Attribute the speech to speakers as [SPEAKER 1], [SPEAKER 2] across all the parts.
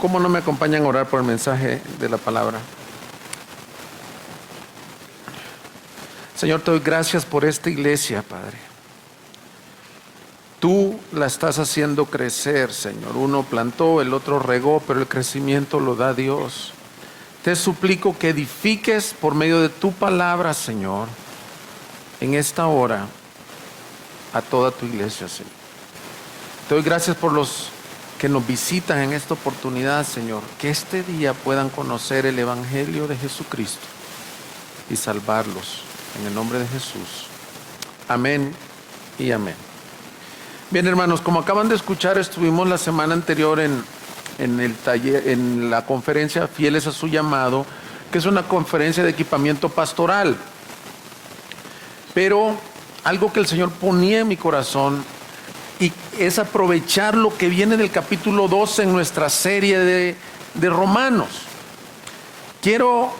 [SPEAKER 1] ¿Cómo no me acompañan a orar por el mensaje de la palabra? Señor, te doy gracias por esta iglesia, Padre. Tú la estás haciendo crecer, Señor. Uno plantó, el otro regó, pero el crecimiento lo da Dios. Te suplico que edifiques por medio de tu palabra, Señor, en esta hora a toda tu iglesia, Señor. Te doy gracias por los que nos visitan en esta oportunidad, Señor. Que este día puedan conocer el Evangelio de Jesucristo y salvarlos. En el nombre de Jesús. Amén y amén. Bien, hermanos, como acaban de escuchar, estuvimos la semana anterior en el taller, en la conferencia Fieles a su Llamado, que es una conferencia de equipamiento pastoral. Pero algo que el Señor ponía en mi corazón y es aprovechar lo que viene del capítulo 12 en nuestra serie de Romanos. Quiero,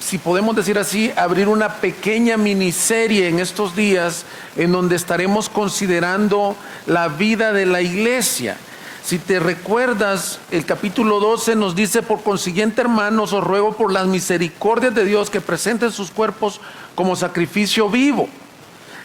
[SPEAKER 1] si podemos decir así, abrir una pequeña miniserie en estos días en donde estaremos considerando la vida de la iglesia. Si te recuerdas, el capítulo 12 nos dice: por consiguiente, hermanos, os ruego por las misericordias de Dios que presenten sus cuerpos como sacrificio vivo.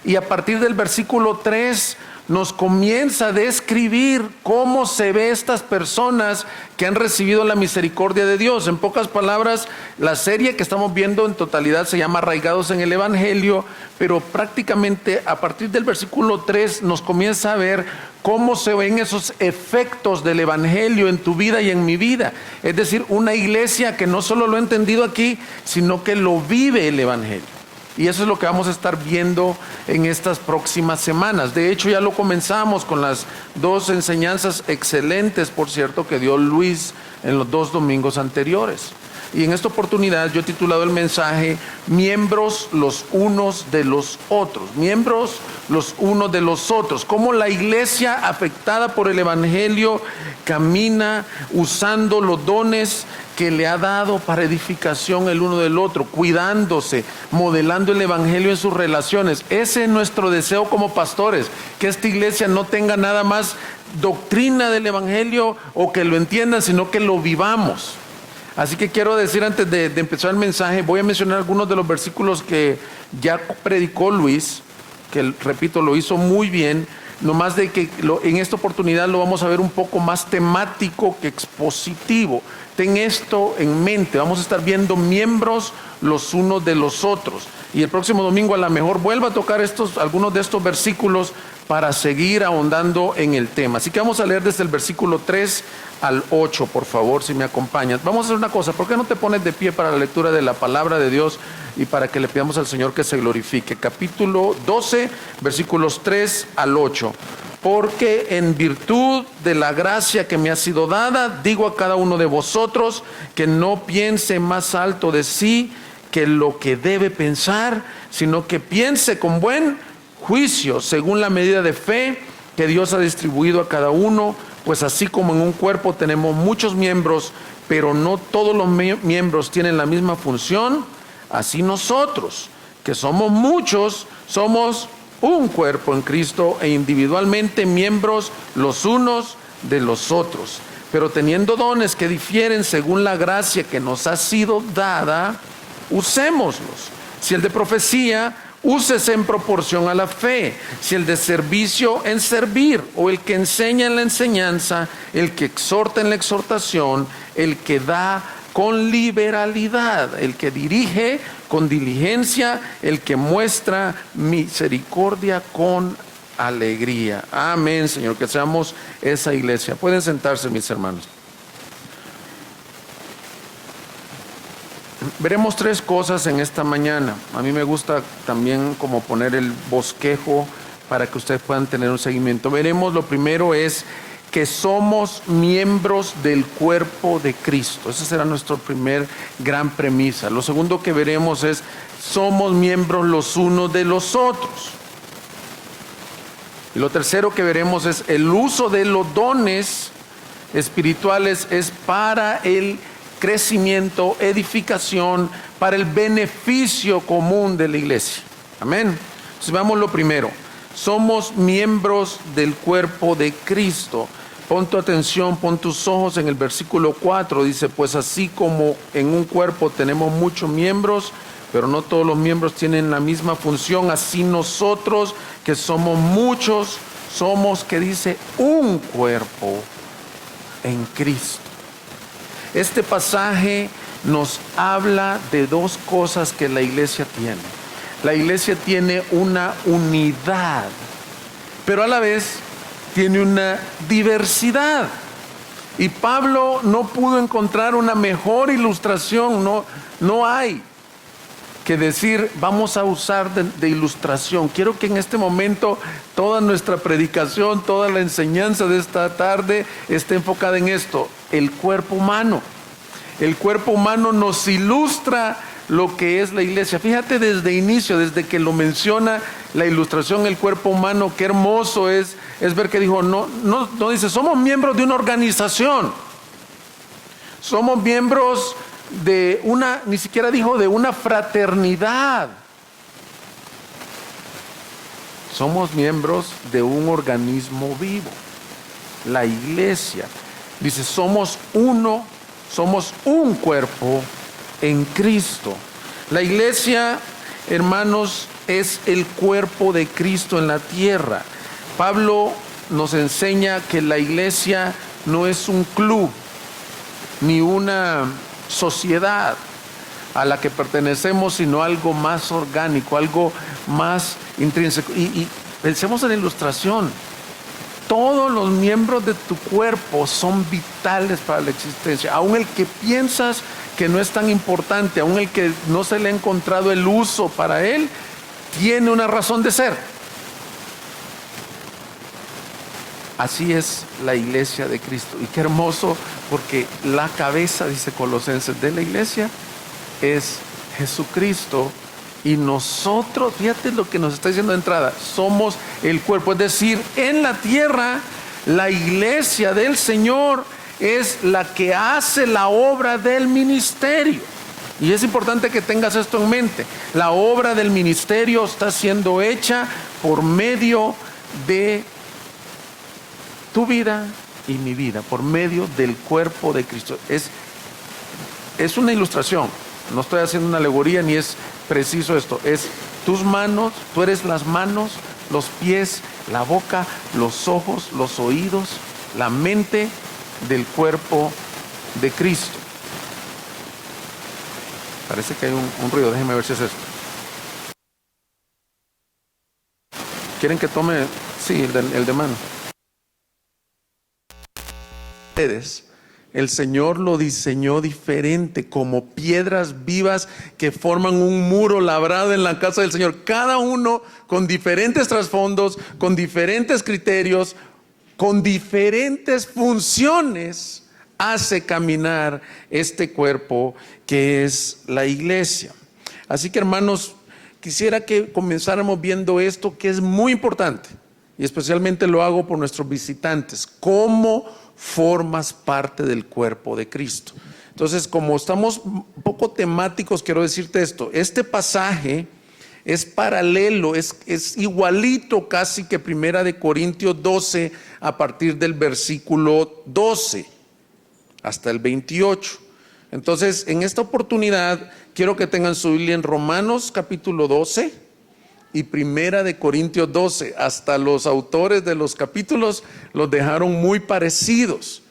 [SPEAKER 1] Y a partir del versículo 3 nos comienza a describir cómo se ve estas personas que han recibido la misericordia de Dios. En pocas palabras, la serie que estamos viendo en totalidad se llama Arraigados en el Evangelio, pero prácticamente a partir del versículo 3 nos comienza a ver cómo se ven esos efectos del Evangelio en tu vida y en mi vida. Es decir, una iglesia que no solo lo ha entendido aquí, sino que lo vive el Evangelio. Y eso es lo que vamos a estar viendo en estas próximas semanas. De hecho, ya lo comenzamos con las dos enseñanzas excelentes, por cierto, que dio Luis en los 2 domingos anteriores. Y en esta oportunidad yo he titulado el mensaje: miembros los unos de los otros. Miembros los unos de los otros. Cómo la iglesia afectada por el Evangelio camina usando los dones que le ha dado para edificación el uno del otro, cuidándose, modelando el Evangelio en sus relaciones. Ese es nuestro deseo como pastores, que esta iglesia no tenga nada más doctrina del Evangelio o que lo entiendan, sino que lo vivamos. Así que quiero decir, antes de empezar el mensaje, voy a mencionar algunos de los versículos que ya predicó Luis, que repito, lo hizo muy bien. No más de que en esta oportunidad lo vamos a ver un poco más temático que expositivo. Ten esto en mente, vamos a estar viendo miembros los unos de los otros. Y el próximo domingo a lo mejor vuelva a tocar algunos de estos versículos para seguir ahondando en el tema. Así que vamos a leer desde el versículo 3 al 8, por favor, si me acompañas. Vamos a hacer una cosa: ¿por qué no te pones de pie para la lectura de la palabra de Dios y para que le pidamos al Señor que se glorifique? Capítulo 12, versículos 3 al 8. Porque en virtud de la gracia que me ha sido dada, digo a cada uno de vosotros que no piense más alto de sí que lo que debe pensar, sino que piense con buen juicio, según la medida de fe que Dios ha distribuido a cada uno. Pues así como en un cuerpo tenemos muchos miembros, pero no todos los miembros tienen la misma función, así nosotros, que somos muchos, somos un cuerpo en Cristo e individualmente miembros los unos de los otros. Pero teniendo dones que difieren según la gracia que nos ha sido dada, usémoslos. Si el de profecía, úsese en proporción a la fe. Si el de servicio, en servir. O el que enseña, en la enseñanza. El que exhorta, en la exhortación. El que da, con liberalidad. El que dirige, con diligencia. El que muestra misericordia, con alegría. Amén, Señor, que seamos esa iglesia. Pueden sentarse, mis hermanos. Veremos 3 cosas en esta mañana. A mí me gusta también como poner el bosquejo para que ustedes puedan tener un seguimiento. Veremos, lo primero es que somos miembros del cuerpo de Cristo. Esa será nuestra primer gran premisa. Lo segundo que veremos es: somos miembros los unos de los otros. Y lo tercero que veremos es: el uso de los dones espirituales es para el crecimiento, edificación, para el beneficio común de la iglesia. Amén. Entonces veamos lo primero: somos miembros del cuerpo de Cristo. Pon tu atención, pon tus ojos en el versículo 4. Dice, pues así como en un cuerpo tenemos muchos miembros, pero no todos los miembros tienen la misma función, así nosotros que somos muchos, somos, que dice, un cuerpo en Cristo. Este pasaje nos habla de dos cosas que la iglesia tiene. La iglesia tiene una unidad, pero a la vez tiene una diversidad. Y Pablo no pudo encontrar una mejor ilustración, no hay que decir, vamos a usar de ilustración. Quiero que en este momento toda nuestra predicación, toda la enseñanza de esta tarde esté enfocada en esto, el cuerpo humano. El cuerpo humano nos ilustra lo que es la iglesia. Fíjate desde inicio, desde que lo menciona la ilustración, el cuerpo humano, qué hermoso es ver que dijo, no dice, somos miembros de una organización, somos miembros de una, ni siquiera dijo de una fraternidad, somos miembros de un organismo vivo, la iglesia. Dice, somos uno, somos un cuerpo en Cristo. La iglesia, hermanos, es el cuerpo de Cristo en la tierra. Pablo nos enseña que la iglesia no es un club ni una sociedad a la que pertenecemos, sino algo más orgánico, algo más intrínseco. Y pensemos en la ilustración. Todos los miembros de tu cuerpo son vitales para la existencia. Aún el que piensas que no es tan importante, aún el que no se le ha encontrado el uso para él, tiene una razón de ser. Así es la iglesia de Cristo. Y qué hermoso, porque la cabeza, dice Colosenses, de la iglesia es Jesucristo. Y nosotros, fíjate lo que nos está diciendo de entrada, somos el cuerpo. Es decir, en la tierra, la iglesia del Señor es la que hace la obra del ministerio. Y es importante que tengas esto en mente. La obra del ministerio está siendo hecha por medio de tu vida y mi vida, por medio del cuerpo de Cristo. Es una ilustración, no estoy haciendo una alegoría ni es preciso esto. Es tus manos, tú eres las manos, los pies, la boca, los ojos, los oídos, la mente del cuerpo de Cristo. Parece que hay un ruido, déjenme ver si es esto. ¿Quieren que tome? Sí, el de mano. El Señor lo diseñó diferente, como piedras vivas que forman un muro labrado en la casa del Señor, cada uno con diferentes trasfondos, con diferentes criterios, con diferentes funciones, hace caminar este cuerpo que es la iglesia. Así que, hermanos, quisiera que comenzáramos viendo esto, que es muy importante, y especialmente lo hago por nuestros visitantes: cómo formas parte del cuerpo de Cristo. Entonces, como estamos un poco temáticos, quiero decirte esto: este pasaje es paralelo, es igualito casi que 1 Corintios 12, a partir del versículo 12 hasta el 28. Entonces, en esta oportunidad quiero que tengan su Biblia en Romanos capítulo 12 y 1 Corintios 12. Hasta los autores de los capítulos los dejaron muy parecidos.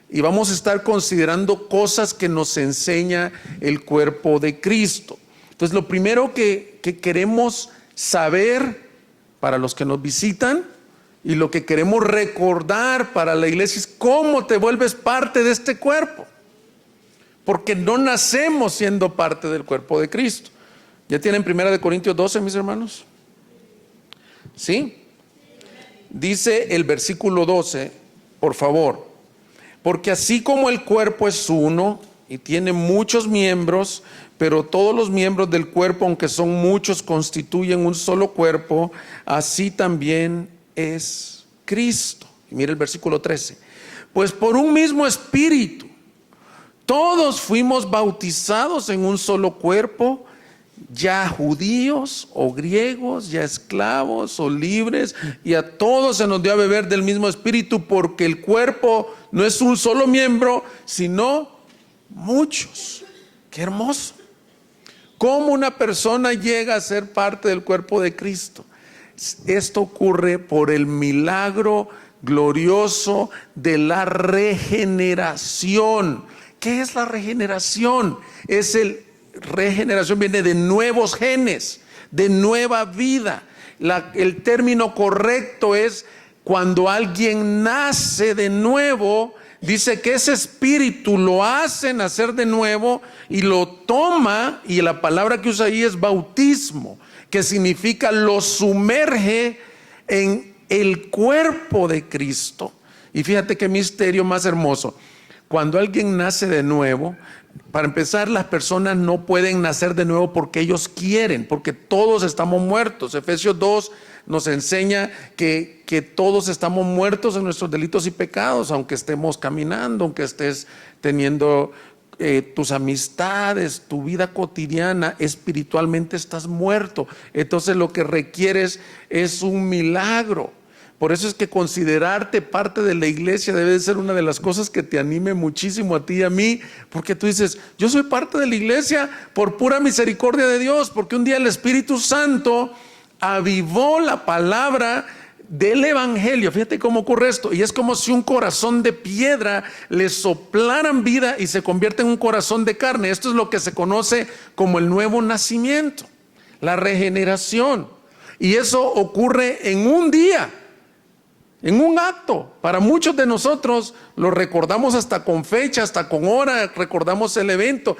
[SPEAKER 1] Y vamos a estar considerando cosas que nos enseña el cuerpo de Cristo. Entonces, lo primero que queremos saber para los que nos visitan, y lo que queremos recordar para la iglesia, es cómo te vuelves parte de este cuerpo. Porque no nacemos siendo parte del cuerpo de Cristo. ¿Ya tienen 1 Corintios 12, mis hermanos? ¿Sí? Dice el versículo 12, por favor: porque así como el cuerpo es uno y tiene muchos miembros, pero todos los miembros del cuerpo, aunque son muchos, constituyen un solo cuerpo, así también es Cristo. Y mira el versículo 13: pues por un mismo espíritu todos fuimos bautizados en un solo cuerpo, ya judíos o griegos, ya esclavos o libres, y a todos se nos dio a beber del mismo espíritu, porque el cuerpo no es un solo miembro, sino muchos. Qué hermoso. ¿Cómo una persona llega a ser parte del cuerpo de Cristo? Esto ocurre por el milagro glorioso de la regeneración. ¿Qué es la regeneración? Regeneración viene de nuevos genes, de nueva vida. El término correcto es cuando alguien nace de nuevo. Dice que ese espíritu lo hace nacer de nuevo y lo toma, y la palabra que usa ahí es bautismo, que significa lo sumerge en el cuerpo de Cristo. Y fíjate qué misterio más hermoso. Cuando alguien nace de nuevo, para empezar, las personas no pueden nacer de nuevo porque ellos quieren, porque todos estamos muertos. Efesios 2 nos enseña que todos estamos muertos en nuestros delitos y pecados, aunque estemos caminando, aunque estés teniendo tus amistades, tu vida cotidiana, espiritualmente estás muerto. Entonces lo que requieres es un milagro. Por eso es que considerarte parte de la iglesia debe de ser una de las cosas que te anime muchísimo a ti y a mí, porque tú dices, yo soy parte de la iglesia por pura misericordia de Dios, porque un día el Espíritu Santo avivó la palabra del evangelio. Fíjate cómo ocurre esto, y es como si un corazón de piedra le soplaran vida y se convierte en un corazón de carne. Esto es lo que se conoce como el nuevo nacimiento, la regeneración, y eso ocurre en un día, en un acto. Para muchos de nosotros lo recordamos hasta con fecha, hasta con hora, recordamos el evento.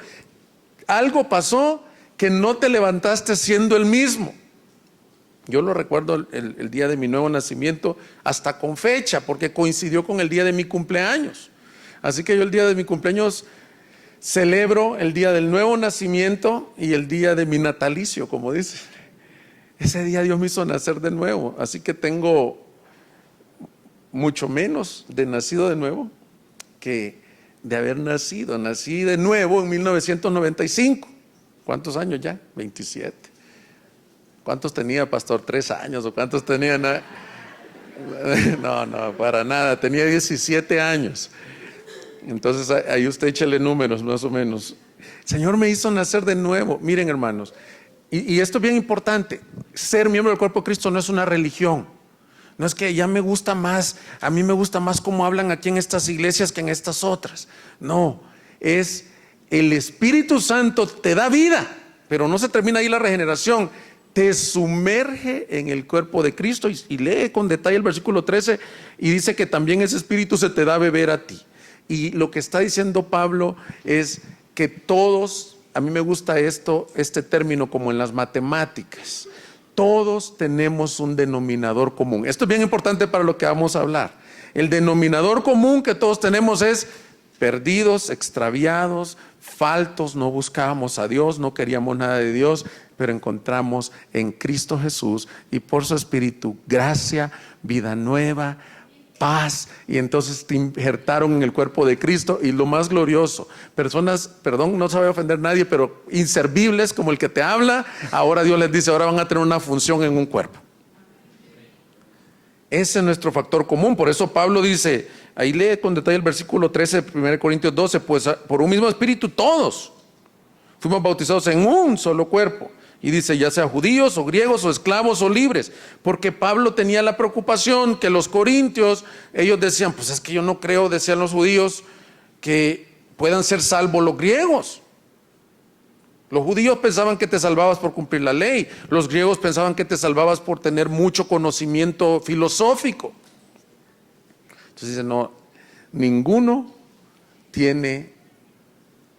[SPEAKER 1] Algo pasó que no te levantaste siendo el mismo. Yo lo recuerdo el día de mi nuevo nacimiento hasta con fecha, porque coincidió con el día de mi cumpleaños. Así que yo el día de mi cumpleaños celebro el día del nuevo nacimiento y el día de mi natalicio, como dice. Ese día Dios me hizo nacer de nuevo, así que tengo mucho menos de nacido de nuevo que de haber nacido. Nací de nuevo en 1995. ¿Cuántos años ya? 27. ¿Cuántos tenía, pastor? 3 años, ¿o cuántos tenía? No, para nada. Tenía 17 años. Entonces ahí usted échale números más o menos. El Señor me hizo nacer de nuevo. Miren, hermanos, y esto es bien importante. Ser miembro del cuerpo de Cristo no es una religión. No es que ya me gusta más, a mí me gusta más cómo hablan aquí en estas iglesias que en estas otras. No, es el Espíritu Santo te da vida, pero no se termina ahí la regeneración. Te sumerge en el cuerpo de Cristo, y lee con detalle el versículo 13 y dice que también ese Espíritu se te da a beber a ti. Y lo que está diciendo Pablo es que todos, a mí me gusta este término como en las matemáticas, todos tenemos un denominador común. Esto es bien importante para lo que vamos a hablar. El denominador común que todos tenemos es perdidos, extraviados, faltos, no buscábamos a Dios, no queríamos nada de Dios, pero encontramos en Cristo Jesús y por su Espíritu gracia, vida nueva, paz, y entonces te injertaron en el cuerpo de Cristo. Y lo más glorioso, personas, perdón, no se va a ofender nadie, pero inservibles como el que te habla, ahora Dios les dice, ahora van a tener una función en un cuerpo. Ese es nuestro factor común. Por eso Pablo dice, ahí lee con detalle el versículo 13 de 1 Corintios 12, pues por un mismo Espíritu todos fuimos bautizados en un solo cuerpo. Y dice, ya sea judíos o griegos o esclavos o libres, porque Pablo tenía la preocupación que los corintios, ellos decían, pues es que yo no creo, decían los judíos, que puedan ser salvos los griegos. Los judíos pensaban que te salvabas por cumplir la ley, los griegos pensaban que te salvabas por tener mucho conocimiento filosófico. Entonces dice, no, ninguno tiene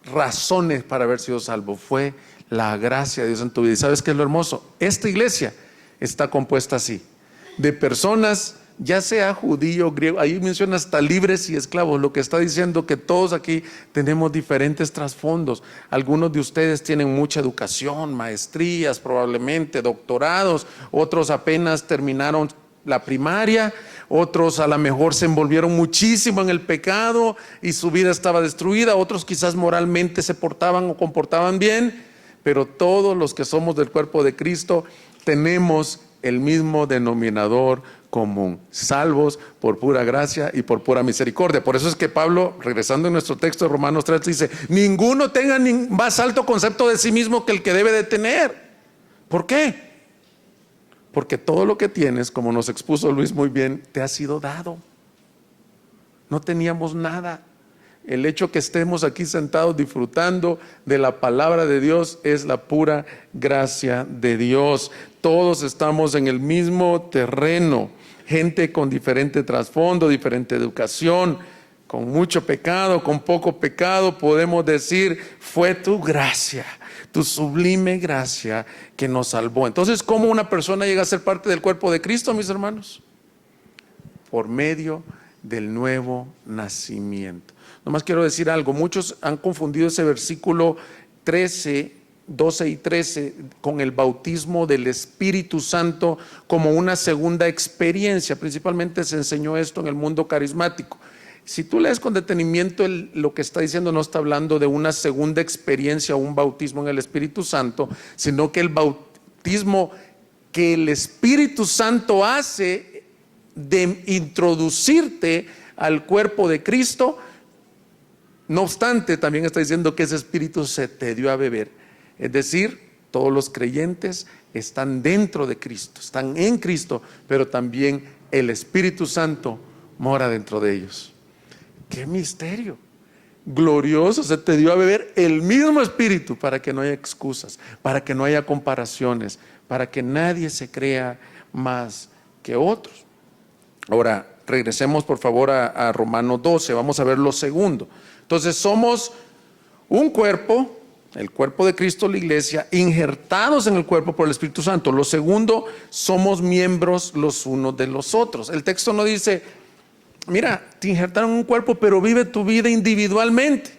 [SPEAKER 1] razones para haber sido salvo, fue la gracia de Dios en tu vida. ¿Y sabes qué es lo hermoso? Esta iglesia está compuesta así, de personas, ya sea judío, griego, ahí menciona hasta libres y esclavos, lo que está diciendo que todos aquí tenemos diferentes trasfondos. Algunos de ustedes tienen mucha educación, maestrías, probablemente doctorados, otros apenas terminaron la primaria, otros a lo mejor se envolvieron muchísimo en el pecado y su vida estaba destruida, otros quizás moralmente se portaban o comportaban bien, pero todos los que somos del cuerpo de Cristo tenemos el mismo denominador común, salvos por pura gracia y por pura misericordia. Por eso es que Pablo, regresando en nuestro texto de Romanos 3, dice: ninguno tenga más alto concepto de sí mismo que el que debe de tener. ¿Por qué? Porque todo lo que tienes, como nos expuso Luis muy bien, te ha sido dado. No teníamos nada. El hecho que estemos aquí sentados disfrutando de la palabra de Dios es la pura gracia de Dios. Todos estamos en el mismo terreno. Gente con diferente trasfondo, diferente educación, con mucho pecado, con poco pecado, podemos decir: fue tu gracia, tu sublime gracia que nos salvó. Entonces, ¿cómo una persona llega a ser parte del cuerpo de Cristo, mis hermanos? Por medio del nuevo nacimiento. Nomás quiero decir algo: muchos han confundido ese versículo 12 y 13 con el bautismo del Espíritu Santo como una segunda experiencia. Principalmente se enseñó esto en el mundo carismático. Si tú lees con detenimiento lo que está diciendo, no está hablando de una segunda experiencia o un bautismo en el Espíritu Santo, sino que el bautismo que el Espíritu Santo hace de introducirte al cuerpo de Cristo. No obstante, también está diciendo que ese Espíritu se te dio a beber. Es decir, todos los creyentes están dentro de Cristo, están en Cristo, pero también el Espíritu Santo mora dentro de ellos. ¡Qué misterio! Glorioso, se te dio a beber el mismo Espíritu para que no haya excusas, para que no haya comparaciones, para que nadie se crea más que otros. Ahora, regresemos por favor a Romanos 12, vamos a ver lo segundo. Entonces, somos un cuerpo, el cuerpo de Cristo, la iglesia, injertados en el cuerpo por el Espíritu Santo. Lo segundo, somos miembros los unos de los otros. El texto no dice: mira, te injertaron en un cuerpo, pero vive tu vida individualmente.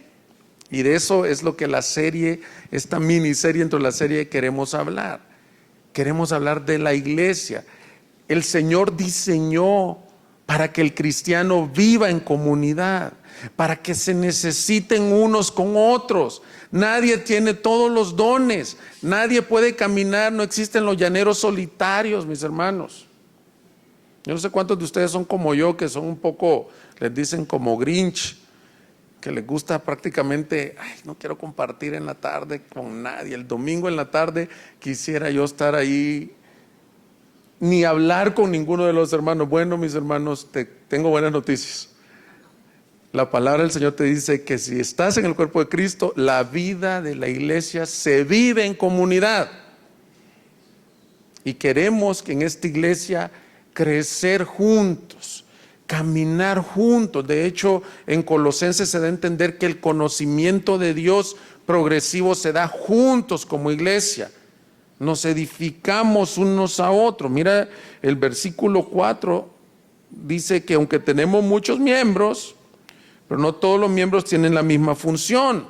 [SPEAKER 1] Y de eso es lo que la serie, esta miniserie dentro de la serie, queremos hablar. Queremos hablar de la iglesia. El Señor diseñó para que el cristiano viva en comunidad, para que se necesiten unos con otros. Nadie tiene todos los dones, nadie puede caminar, no existen los llaneros solitarios, mis hermanos. Yo no sé cuántos de ustedes son como yo, que son un poco, les dicen como Grinch, que les gusta prácticamente: ay, no quiero compartir en la tarde con nadie. El domingo en la tarde quisiera yo estar ahí, ni hablar con ninguno de los hermanos. Bueno, mis hermanos, tengo buenas noticias. La palabra del Señor te dice que si estás en el cuerpo de Cristo, la vida de la iglesia se vive en comunidad. Y queremos que en esta iglesia crecer juntos, caminar juntos. De hecho, en Colosenses se da a entender que el conocimiento de Dios progresivo se da juntos como iglesia. Nos edificamos unos a otros. Mira, el versículo 4 dice que aunque tenemos muchos miembros, pero no todos los miembros tienen la misma función.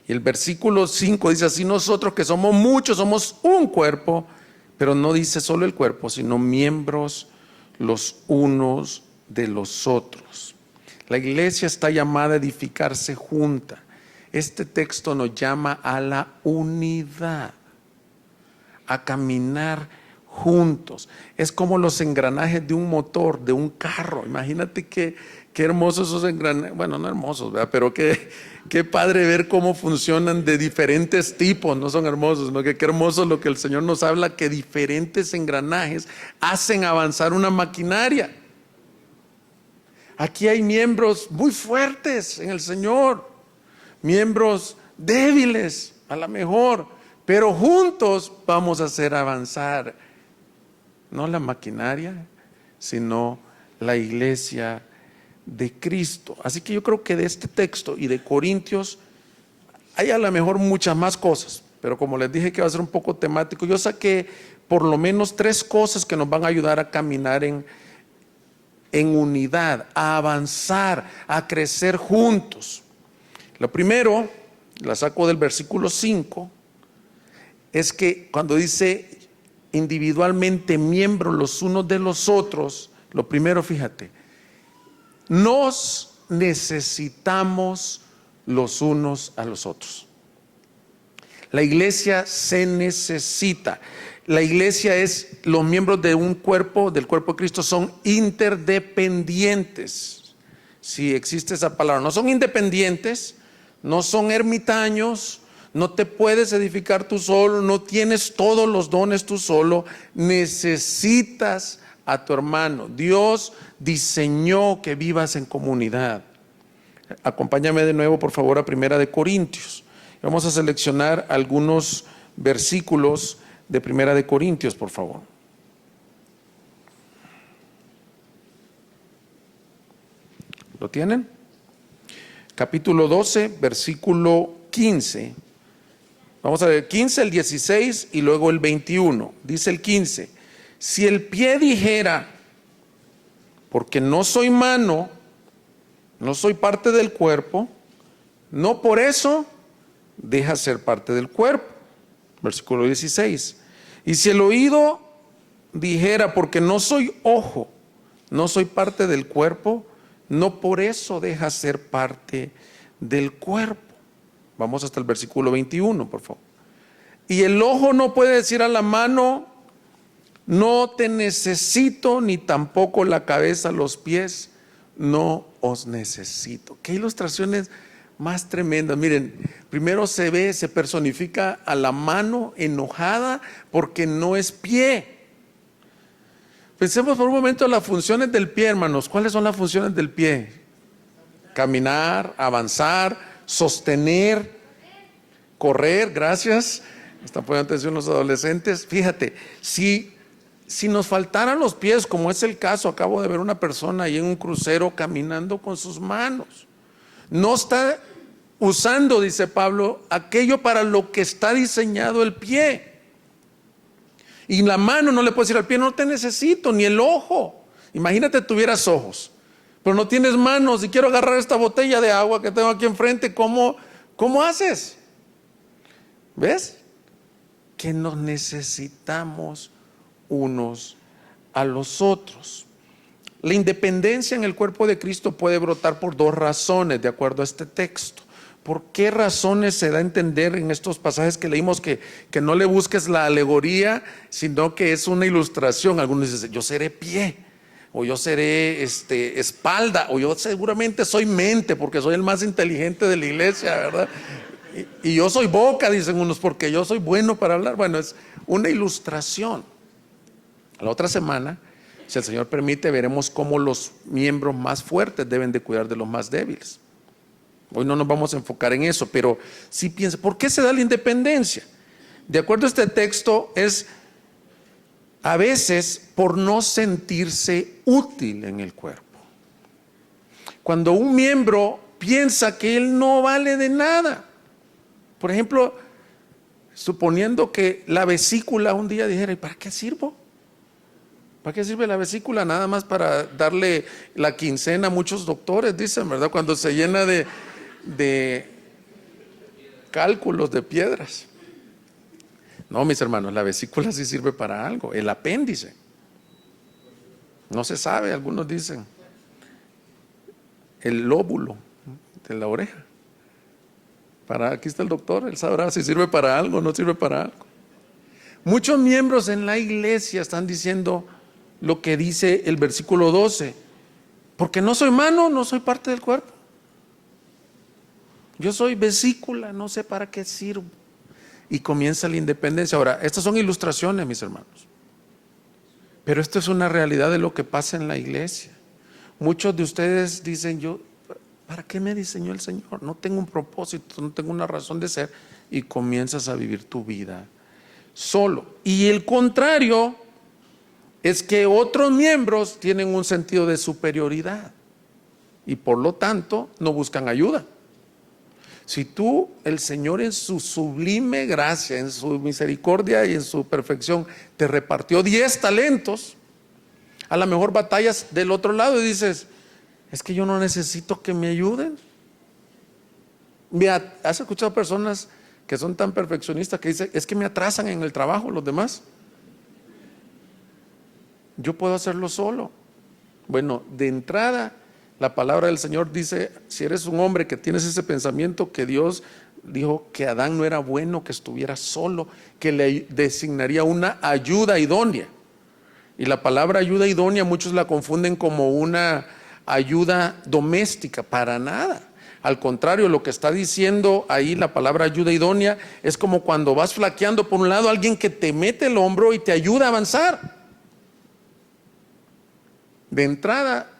[SPEAKER 1] Y el versículo 5 dice así: nosotros que somos muchos, somos un cuerpo, pero no dice solo el cuerpo, sino miembros los unos de los otros. La iglesia está llamada a edificarse junta. Este texto nos llama a la unidad, a caminar juntos. Es como los engranajes de un motor, de un carro. Imagínate qué hermosos esos engranajes. Bueno, no hermosos, ¿verdad? Pero qué padre ver cómo funcionan de diferentes tipos. No son hermosos, ¿no? Qué hermoso lo que el Señor nos habla, que diferentes engranajes hacen avanzar una maquinaria. Aquí hay miembros muy fuertes en el Señor, miembros débiles a lo mejor, pero juntos vamos a hacer avanzar no la maquinaria, sino la iglesia de Cristo. Así que yo creo que de este texto y de Corintios hay a lo mejor muchas más cosas, pero como les dije que va a ser un poco temático, yo saqué por lo menos 3 cosas que nos van a ayudar a caminar en unidad, a avanzar, a crecer juntos. Lo primero, la saco del versículo 5, es que cuando dice individualmente miembros los unos de los otros, lo primero, fíjate, nos necesitamos los unos a los otros. La iglesia se necesita. La iglesia es, los miembros de un cuerpo, del cuerpo de Cristo, son interdependientes. Si existe esa palabra, no son independientes, no son ermitaños, no te puedes edificar tú solo, no tienes todos los dones tú solo, necesitas a tu hermano. Dios diseñó que vivas en comunidad. Acompáñame de nuevo, por favor, a Primera de Corintios. Vamos a seleccionar algunos versículos de Primera de Corintios, por favor. ¿Lo tienen? Capítulo 12, versículo 15. Vamos a ver el 15, el 16 y luego el 21. Dice el 15: si el pie dijera, porque no soy mano, no soy parte del cuerpo, no por eso deja ser parte del cuerpo. Versículo 16. Y si el oído dijera, porque no soy ojo, no soy parte del cuerpo, no por eso deja ser parte del cuerpo. Vamos hasta el versículo 21, por favor. Y el ojo no puede decir a la mano, no te necesito, ni tampoco la cabeza, los pies, no os necesito. Qué ilustraciones más tremendas. Miren, primero se personifica a la mano enojada porque no es pie. Pensemos por un momento en las funciones del pie, hermanos. ¿Cuáles son las funciones del pie? Caminar, avanzar, sostener, correr, gracias. Están poniendo atención los adolescentes. Fíjate, si nos faltaran los pies, como es el caso, acabo de ver una persona ahí en un crucero caminando con sus manos. No está usando, dice Pablo, aquello para lo que está diseñado el pie. Y la mano no le puede decir al pie, no te necesito, ni el ojo. Imagínate tuvieras ojos, pero no tienes manos y quiero agarrar esta botella de agua que tengo aquí enfrente. ¿Cómo haces? ¿Ves? Que nos necesitamos unos a los otros. La independencia en el cuerpo de Cristo puede brotar por dos razones, de acuerdo a este texto. ¿Por qué razones se da a entender en estos pasajes que leímos que no le busques la alegoría, sino que es una ilustración? Algunos dicen, yo seré pie, o yo seré espalda, o yo seguramente soy mente, porque soy el más inteligente de la iglesia, ¿verdad? Y yo soy boca, dicen unos, porque yo soy bueno para hablar. Bueno, es una ilustración. La otra semana, si el Señor permite, veremos cómo los miembros más fuertes deben de cuidar de los más débiles. Hoy no nos vamos a enfocar en eso, pero sí piensa, ¿por qué se da la independencia? De acuerdo a este texto, es a veces por no sentirse útil en el cuerpo. Cuando un miembro piensa que él no vale de nada, por ejemplo, suponiendo que la vesícula un día dijera, ¿y para qué sirvo? ¿Para qué sirve la vesícula? Nada más para darle la quincena a muchos doctores, dicen, ¿verdad? Cuando se llena de cálculos de piedras. No, mis hermanos, la vesícula sí sirve para algo. El apéndice, no se sabe, algunos dicen. El lóbulo de la oreja. Aquí está el doctor, él sabrá si sirve para algo o no sirve para algo. Muchos miembros en la iglesia están diciendo lo que dice el versículo 12. Porque no soy mano, no soy parte del cuerpo. Yo soy vesícula, no sé para qué sirvo. Y comienza la independencia. Ahora, estas son ilustraciones, mis hermanos. Pero esto es una realidad de lo que pasa en la iglesia. Muchos de ustedes dicen, ¿para qué me diseñó el Señor? No tengo un propósito, no tengo una razón de ser. Y comienzas a vivir tu vida solo. Y el contrario es que otros miembros tienen un sentido de superioridad y por lo tanto no buscan ayuda. Si el Señor en su sublime gracia, en su misericordia y en su perfección te repartió 10 talentos, a lo mejor batallas del otro lado y dices, es que yo no necesito que me ayuden. Mira, ¿has escuchado personas que son tan perfeccionistas que dicen, es que me atrasan en el trabajo los demás? Yo puedo hacerlo solo. Bueno, de entrada, la palabra del Señor dice, si eres un hombre que tienes ese pensamiento, que Dios dijo que Adán no era bueno que estuviera solo, que le designaría una ayuda idónea. Y la palabra ayuda idónea muchos la confunden como una ayuda doméstica, para nada. Al contrario, lo que está diciendo ahí la palabra ayuda idónea es como cuando vas flaqueando por un lado, alguien que te mete el hombro y te ayuda a avanzar. De entrada,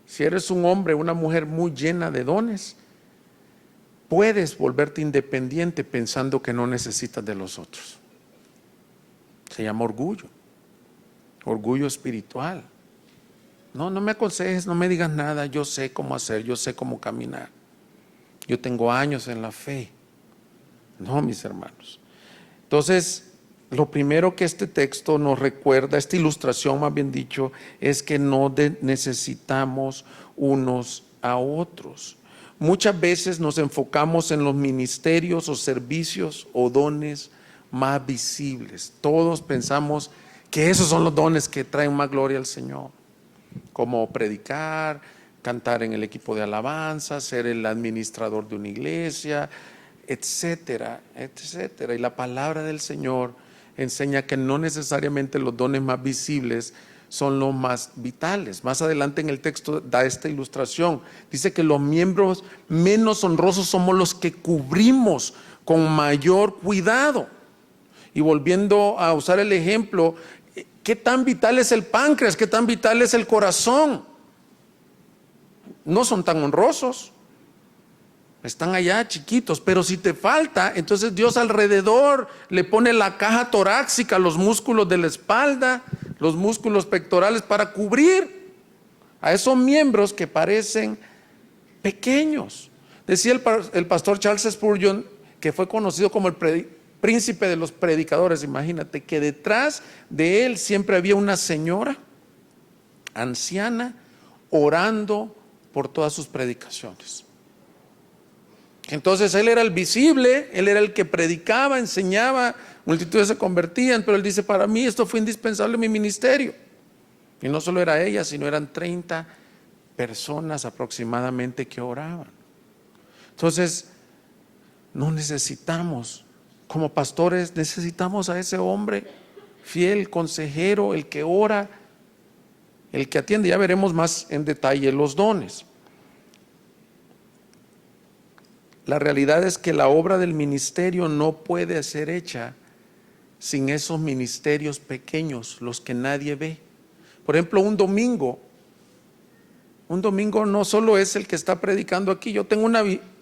[SPEAKER 1] si eres un hombre o una mujer muy llena de dones, puedes volverte independiente pensando que no necesitas de los otros. Se llama orgullo, orgullo espiritual. No me aconsejes, no me digas nada, yo sé cómo hacer, yo sé cómo caminar. Yo tengo años en la fe. No, mis hermanos. Entonces, lo primero que este texto nos recuerda, esta ilustración más bien dicho, es que no necesitamos unos a otros. Muchas veces nos enfocamos en los ministerios o servicios o dones más visibles. Todos pensamos que esos son los dones que traen más gloria al Señor, como predicar, cantar en el equipo de alabanza, ser el administrador de una iglesia, etcétera, etcétera. Y la palabra del Señor enseña que no necesariamente los dones más visibles son los más vitales. Más adelante en el texto da esta ilustración. Dice que los miembros menos honrosos somos los que cubrimos con mayor cuidado. Y volviendo a usar el ejemplo, ¿qué tan vital es el páncreas? ¿Qué tan vital es el corazón? No son tan honrosos. Están allá chiquitos, pero si te falta, entonces Dios alrededor le pone la caja torácica, los músculos de la espalda, los músculos pectorales para cubrir a esos miembros que parecen pequeños. Decía el pastor Charles Spurgeon, que fue conocido como el príncipe de los predicadores, imagínate, que detrás de él siempre había una señora anciana orando por todas sus predicaciones. Entonces él era el visible, él era el que predicaba, enseñaba, multitudes se convertían, pero él dice, para mí esto fue indispensable en mi ministerio. Y no solo era ella, sino eran 30 personas aproximadamente que oraban. Entonces, no necesitamos, como pastores, necesitamos a ese hombre fiel, consejero, el que ora, el que atiende. Ya veremos más en detalle los dones. La realidad es que la obra del ministerio no puede ser hecha sin esos ministerios pequeños, los que nadie ve. Por ejemplo, un domingo no solo es el que está predicando aquí, yo tengo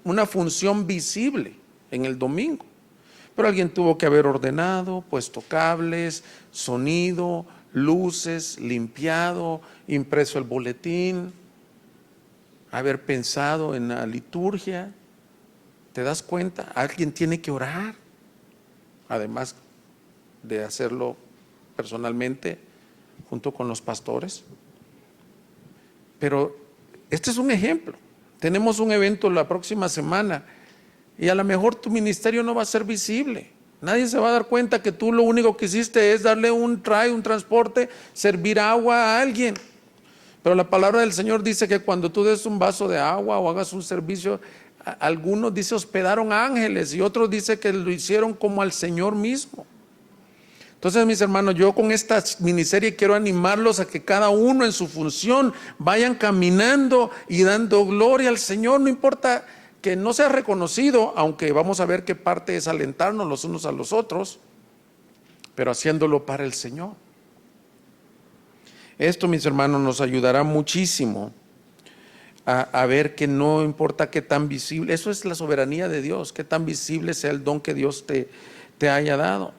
[SPEAKER 1] una función visible en el domingo, pero alguien tuvo que haber ordenado, puesto cables, sonido, luces, limpiado, impreso el boletín, haber pensado en la liturgia. ¿Te das cuenta? Alguien tiene que orar, además de hacerlo personalmente junto con los pastores. Pero este es un ejemplo. Tenemos un evento la próxima semana y a lo mejor tu ministerio no va a ser visible. Nadie se va a dar cuenta que tú lo único que hiciste es darle un transporte, servir agua a alguien. Pero la palabra del Señor dice que cuando tú des un vaso de agua o hagas un servicio, algunos dice hospedaron ángeles y otros dice que lo hicieron como al Señor mismo. Entonces, mis hermanos, yo con esta miniserie quiero animarlos a que cada uno en su función vayan caminando y dando gloria al Señor. No importa que no sea reconocido, aunque vamos a ver que parte es alentarnos los unos a los otros, pero haciéndolo para el Señor. Esto, mis hermanos, nos ayudará muchísimo a ver que no importa qué tan visible, eso es la soberanía de Dios, qué tan visible sea el don que Dios te haya dado.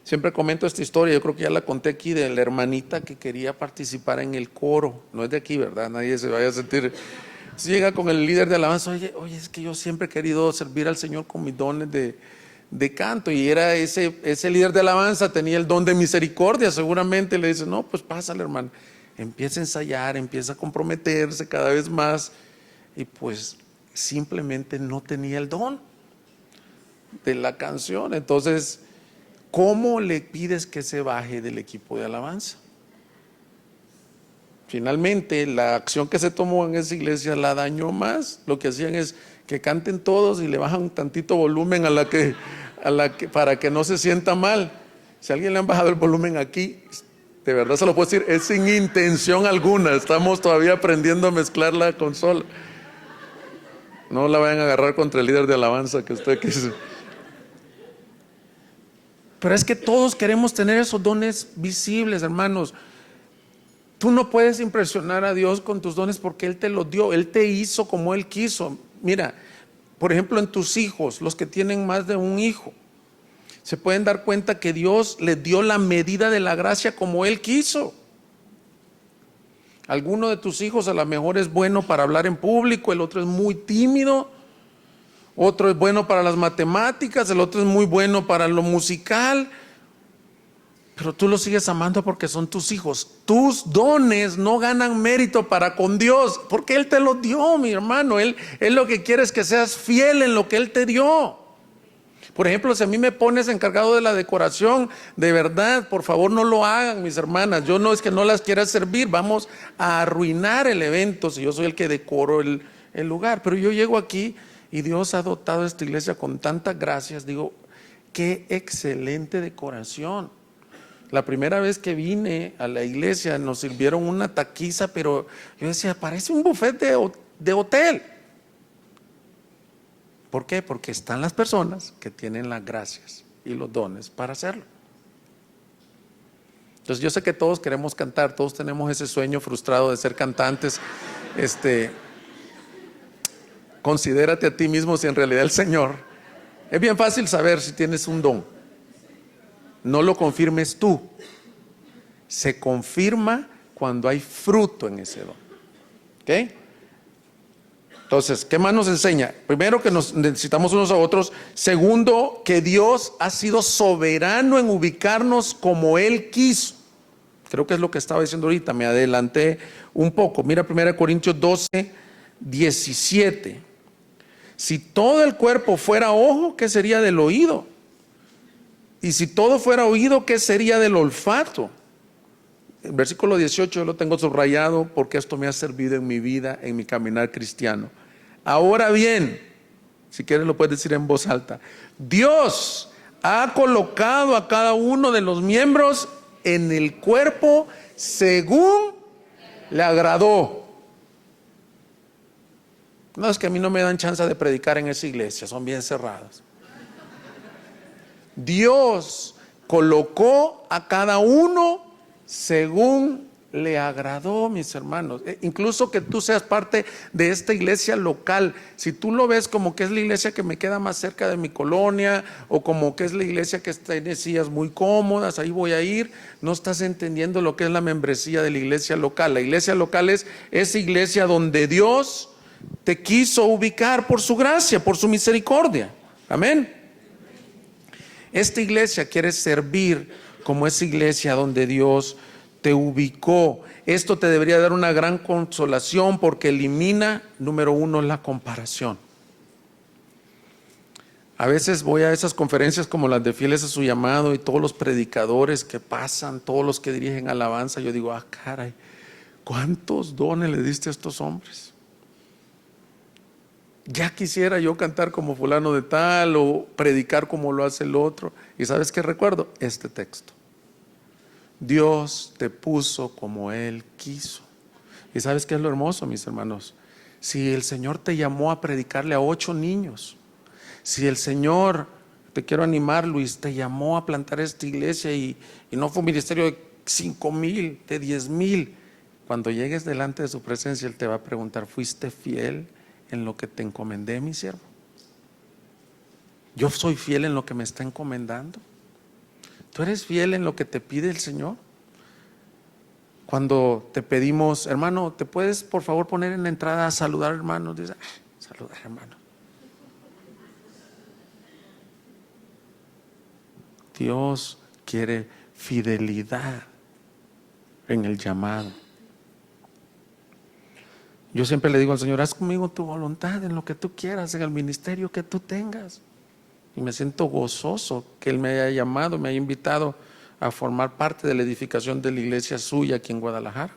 [SPEAKER 1] Siempre comento esta historia, yo creo que ya la conté aquí, de la hermanita que quería participar en el coro. No es de aquí, ¿verdad? Nadie se vaya a sentir. Si llega con el líder de alabanza, oye, es que yo siempre he querido servir al Señor con mis dones de canto. Y era ese líder de alabanza, tenía el don de misericordia, seguramente. Le dice, no, pues pásale, hermano. Empieza a ensayar, empieza a comprometerse cada vez más. Y pues simplemente no tenía el don de la canción. Entonces, ¿cómo le pides que se baje del equipo de alabanza? Finalmente, la acción que se tomó en esa iglesia la dañó más. Lo que hacían es que canten todos y le bajan un tantito volumen para que no se sienta mal. Si a alguien le han bajado el volumen aquí, de verdad se lo puedo decir, es sin intención alguna. Estamos todavía aprendiendo a mezclar la consola. No la vayan a agarrar contra el líder de alabanza que usted quiso. Pero es que todos queremos tener esos dones visibles, hermanos. Tú no puedes impresionar a Dios con tus dones porque Él te los dio, Él te hizo como Él quiso. Mira, por ejemplo, en tus hijos, los que tienen más de un hijo, se pueden dar cuenta que Dios les dio la medida de la gracia como Él quiso. Alguno de tus hijos a lo mejor es bueno para hablar en público, el otro es muy tímido, otro es bueno para las matemáticas, el otro es muy bueno para lo musical, pero tú los sigues amando porque son tus hijos. Tus dones no ganan mérito para con Dios, porque Él te los dio, mi hermano. Él lo que quiere es que seas fiel en lo que Él te dio. Por ejemplo, si a mí me pones encargado de la decoración, de verdad, por favor no lo hagan, mis hermanas. Yo no es que no las quiera servir, vamos a arruinar el evento si yo soy el que decoro el lugar. Pero yo llego aquí y Dios ha dotado a esta iglesia con tantas gracias. Digo, qué excelente decoración. La primera vez que vine a la iglesia nos sirvieron una taquiza, pero yo decía, parece un buffet de hotel. ¿Por qué? Porque están las personas que tienen las gracias y los dones para hacerlo. Entonces yo sé que todos queremos cantar, todos tenemos ese sueño frustrado de ser cantantes. Considérate a ti mismo si en realidad el Señor. Es bien fácil saber si tienes un don. No lo confirmes tú. Se confirma cuando hay fruto en ese don. ¿Ok? Entonces, ¿qué más nos enseña? Primero, que nos necesitamos unos a otros. Segundo, que Dios ha sido soberano en ubicarnos como Él quiso. Creo que es lo que estaba diciendo ahorita, me adelanté un poco. Mira 1 Corintios 12, 17. Si todo el cuerpo fuera ojo, ¿qué sería del oído? Y si todo fuera oído, ¿qué sería del olfato? El versículo 18 yo lo tengo subrayado porque esto me ha servido en mi vida, en mi caminar cristiano. Ahora bien, si quieres lo puedes decir en voz alta. Dios ha colocado a cada uno de los miembros en el cuerpo según le agradó. No, es que a mí no me dan chance de predicar en esa iglesia, son bien cerradas. Dios colocó a cada uno según le agradó, mis hermanos. Incluso que tú seas parte de esta iglesia local, si tú lo ves como que es la iglesia que me queda más cerca de mi colonia, o como que es la iglesia que tiene sillas muy cómodas, ahí voy a ir, no estás entendiendo lo que es la membresía de la iglesia local. La iglesia local es esa iglesia donde Dios te quiso ubicar por su gracia, por su misericordia. Amén. Esta iglesia quiere servir como esa iglesia donde Dios te ubicó. Esto te debería dar una gran consolación porque elimina, número uno, la comparación. A veces voy a esas conferencias como las de Fieles a su Llamado y todos los predicadores que pasan, todos los que dirigen alabanza, yo digo, caray, ¿cuántos dones le diste a estos hombres? Ya quisiera yo cantar como fulano de tal o predicar como lo hace el otro. ¿Y sabes qué recuerdo? Este texto. Dios te puso como Él quiso. ¿Y sabes qué es lo hermoso, mis hermanos? Si el Señor te llamó a predicarle a 8 niños, si el Señor, te quiero animar, Luis, te llamó a plantar esta iglesia y no fue un ministerio de 5,000, de 10,000, cuando llegues delante de su presencia, Él te va a preguntar, ¿fuiste fiel en lo que te encomendé, mi siervo? Yo soy fiel en lo que me está encomendando. ¿Tú eres fiel en lo que te pide el Señor? Cuando te pedimos, hermano, ¿te puedes por favor poner en la entrada a saludar, hermano? Dice, saludar, hermano. Dios quiere fidelidad en el llamado. Yo siempre le digo al Señor, haz conmigo tu voluntad en lo que tú quieras, en el ministerio que tú tengas. Y me siento gozoso que Él me haya llamado, me haya invitado a formar parte de la edificación de la iglesia suya aquí en Guadalajara.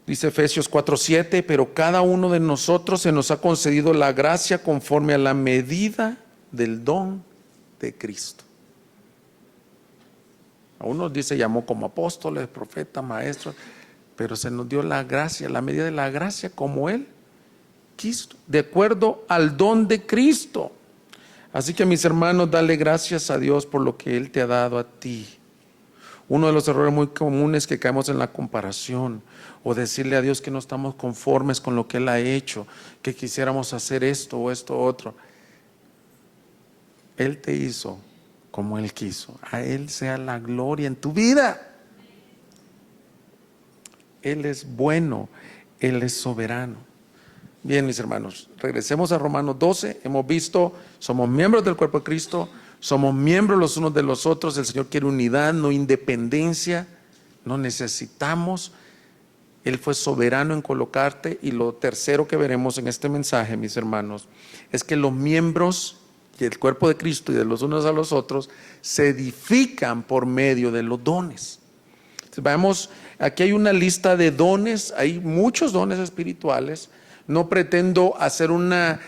[SPEAKER 1] Dice Efesios 4:7, pero cada uno de nosotros se nos ha concedido la gracia conforme a la medida del don de Cristo. A unos dice llamó como apóstoles, profetas, maestros, pero se nos dio la gracia, la medida de la gracia como Él quiso, de acuerdo al don de Cristo. Así que mis hermanos, dale gracias a Dios por lo que Él te ha dado a ti. Uno de los errores muy comunes que caemos en la comparación o decirle a Dios que no estamos conformes con lo que Él ha hecho, que quisiéramos hacer esto o esto otro. Él te hizo como Él quiso. A Él sea la gloria en tu vida. Él es bueno, Él es soberano. Bien, mis hermanos, regresemos a Romanos 12. Hemos visto, somos miembros del cuerpo de Cristo, somos miembros los unos de los otros. El Señor quiere unidad, no independencia. No necesitamos. Él fue soberano en colocarte. Y lo tercero que veremos en este mensaje, mis hermanos, es que los miembros del cuerpo de Cristo y de los unos a los otros se edifican por medio de los dones. Veamos, aquí hay una lista de dones, hay muchos dones espirituales. No pretendo hacer una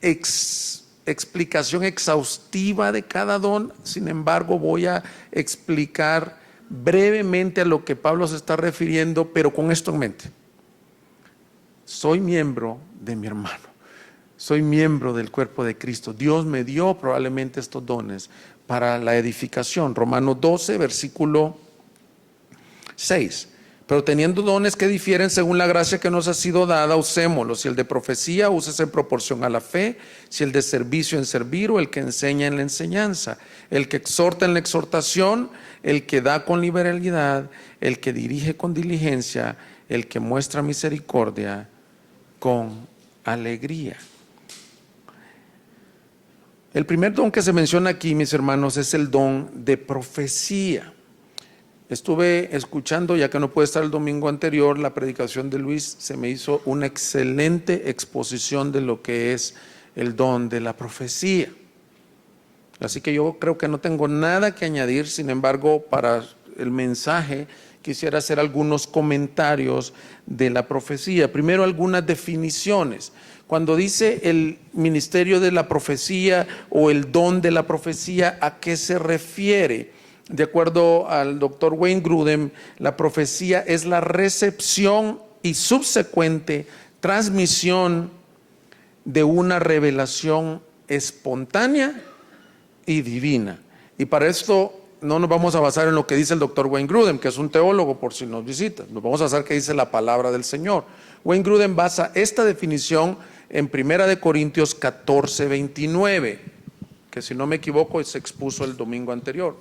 [SPEAKER 1] explicación exhaustiva de cada don, sin embargo voy a explicar brevemente a lo que Pablo se está refiriendo, pero con esto en mente. Soy miembro de mi hermano, soy miembro del cuerpo de Cristo. Dios me dio probablemente estos dones para la edificación. Romanos 12, versículo 6. Pero teniendo dones que difieren según la gracia que nos ha sido dada, usémoslos. Si el de profecía, úsese en proporción a la fe. Si el de servicio, en servir, o el que enseña en la enseñanza. El que exhorta en la exhortación, el que da con liberalidad, el que dirige con diligencia, el que muestra misericordia con alegría. El primer don que se menciona aquí, mis hermanos, es el don de profecía. Estuve escuchando, ya que no pude estar el domingo anterior, la predicación de Luis. Se me hizo una excelente exposición de lo que es el don de la profecía. Así que yo creo que no tengo nada que añadir. Sin embargo, para el mensaje quisiera hacer algunos comentarios de la profecía. Primero, algunas definiciones. Cuando dice el ministerio de la profecía o el don de la profecía, ¿a qué se refiere? De acuerdo al doctor Wayne Grudem, la profecía es la recepción y subsecuente transmisión de una revelación espontánea y divina. Y para esto no nos vamos a basar en lo que dice el doctor Wayne Grudem, que es un teólogo por si nos visita. Nos vamos a basar en qué dice la palabra del Señor. Wayne Grudem basa esta definición en 1 Corintios 14, 29, que si no me equivoco se expuso el domingo anterior.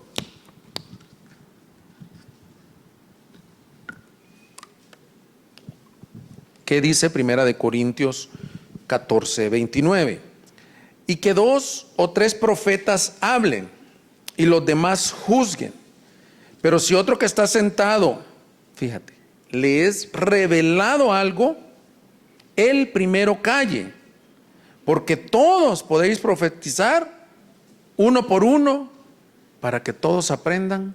[SPEAKER 1] ¿Qué dice 1 Corintios 14, 29? Y que 2 o 3 profetas hablen y los demás juzguen. Pero si otro que está sentado, fíjate, le es revelado algo, él primero calle, porque todos podéis profetizar uno por uno, para que todos aprendan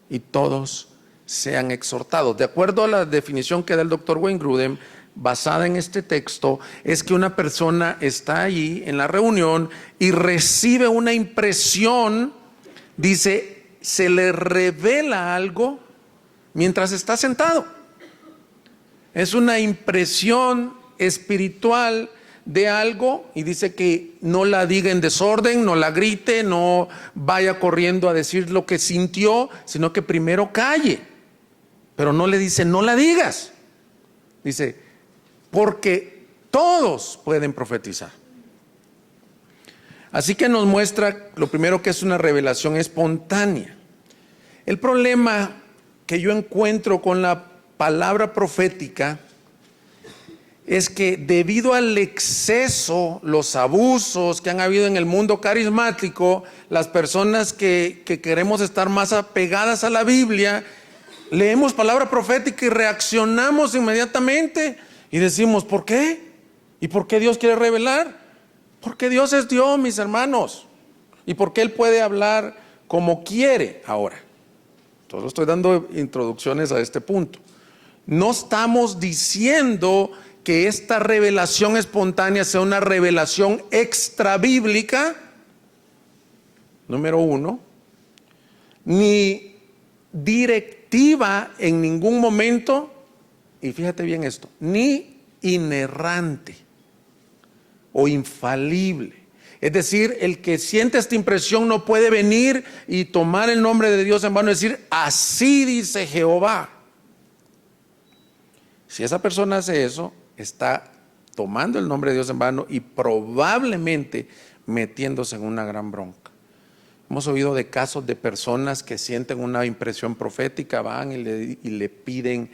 [SPEAKER 1] y todos sean exhortados. De acuerdo a la definición que da el doctor Wayne Grudem, basada en este texto, es que una persona está allí en la reunión y recibe una impresión, dice, se le revela algo mientras está sentado. Es una impresión espiritual de algo, y dice que no la diga en desorden, no la grite, no vaya corriendo a decir lo que sintió, sino que primero calle. Pero no le dice, no la digas. Dice, porque todos pueden profetizar. Así que nos muestra lo primero, que es una revelación espontánea. El problema que yo encuentro con la palabra profética es que debido al exceso, los abusos que han habido en el mundo carismático, las personas que queremos estar más apegadas a la Biblia, leemos palabra profética y reaccionamos inmediatamente y decimos, ¿por qué? ¿Y por qué Dios quiere revelar? Porque Dios es Dios, mis hermanos, y porque Él puede hablar como quiere ahora. Entonces estoy dando introducciones a este punto. No estamos diciendo que esta revelación espontánea sea una revelación extrabíblica, número uno, ni directiva en ningún momento, y fíjate bien esto, ni inerrante o infalible. Es decir, el que siente esta impresión no puede venir y tomar el nombre de Dios en vano y decir, así dice Jehová. Si esa persona hace eso, está tomando el nombre de Dios en vano y probablemente metiéndose en una gran bronca. Hemos oído de casos de personas que sienten una impresión profética, van y le piden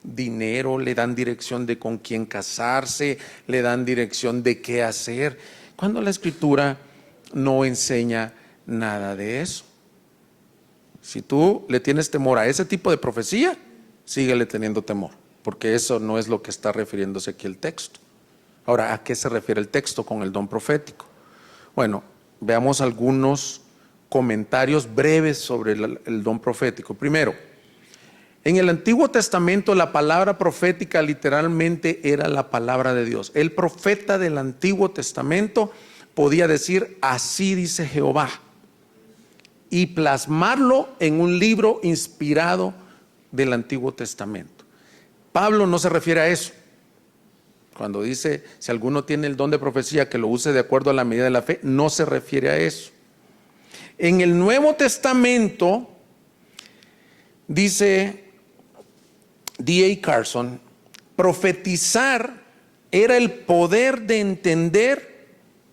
[SPEAKER 1] dinero, le dan dirección de con quién casarse, le dan dirección de qué hacer, cuando la Escritura no enseña nada de eso. Si tú le tienes temor a ese tipo de profecía, síguele teniendo temor, porque eso no es lo que está refiriéndose aquí el texto. Ahora, ¿a qué se refiere el texto con el don profético? Bueno, veamos algunos comentarios breves sobre el don profético. Primero, en el Antiguo Testamento la palabra profética literalmente era la palabra de Dios. El profeta del Antiguo Testamento podía decir, así dice Jehová, y plasmarlo en un libro inspirado del Antiguo Testamento. Pablo no se refiere a eso. Cuando dice, si alguno tiene el don de profecía, que lo use de acuerdo a la medida de la fe, no se refiere a eso. En el Nuevo Testamento, dice D.A. Carson, profetizar era el poder de entender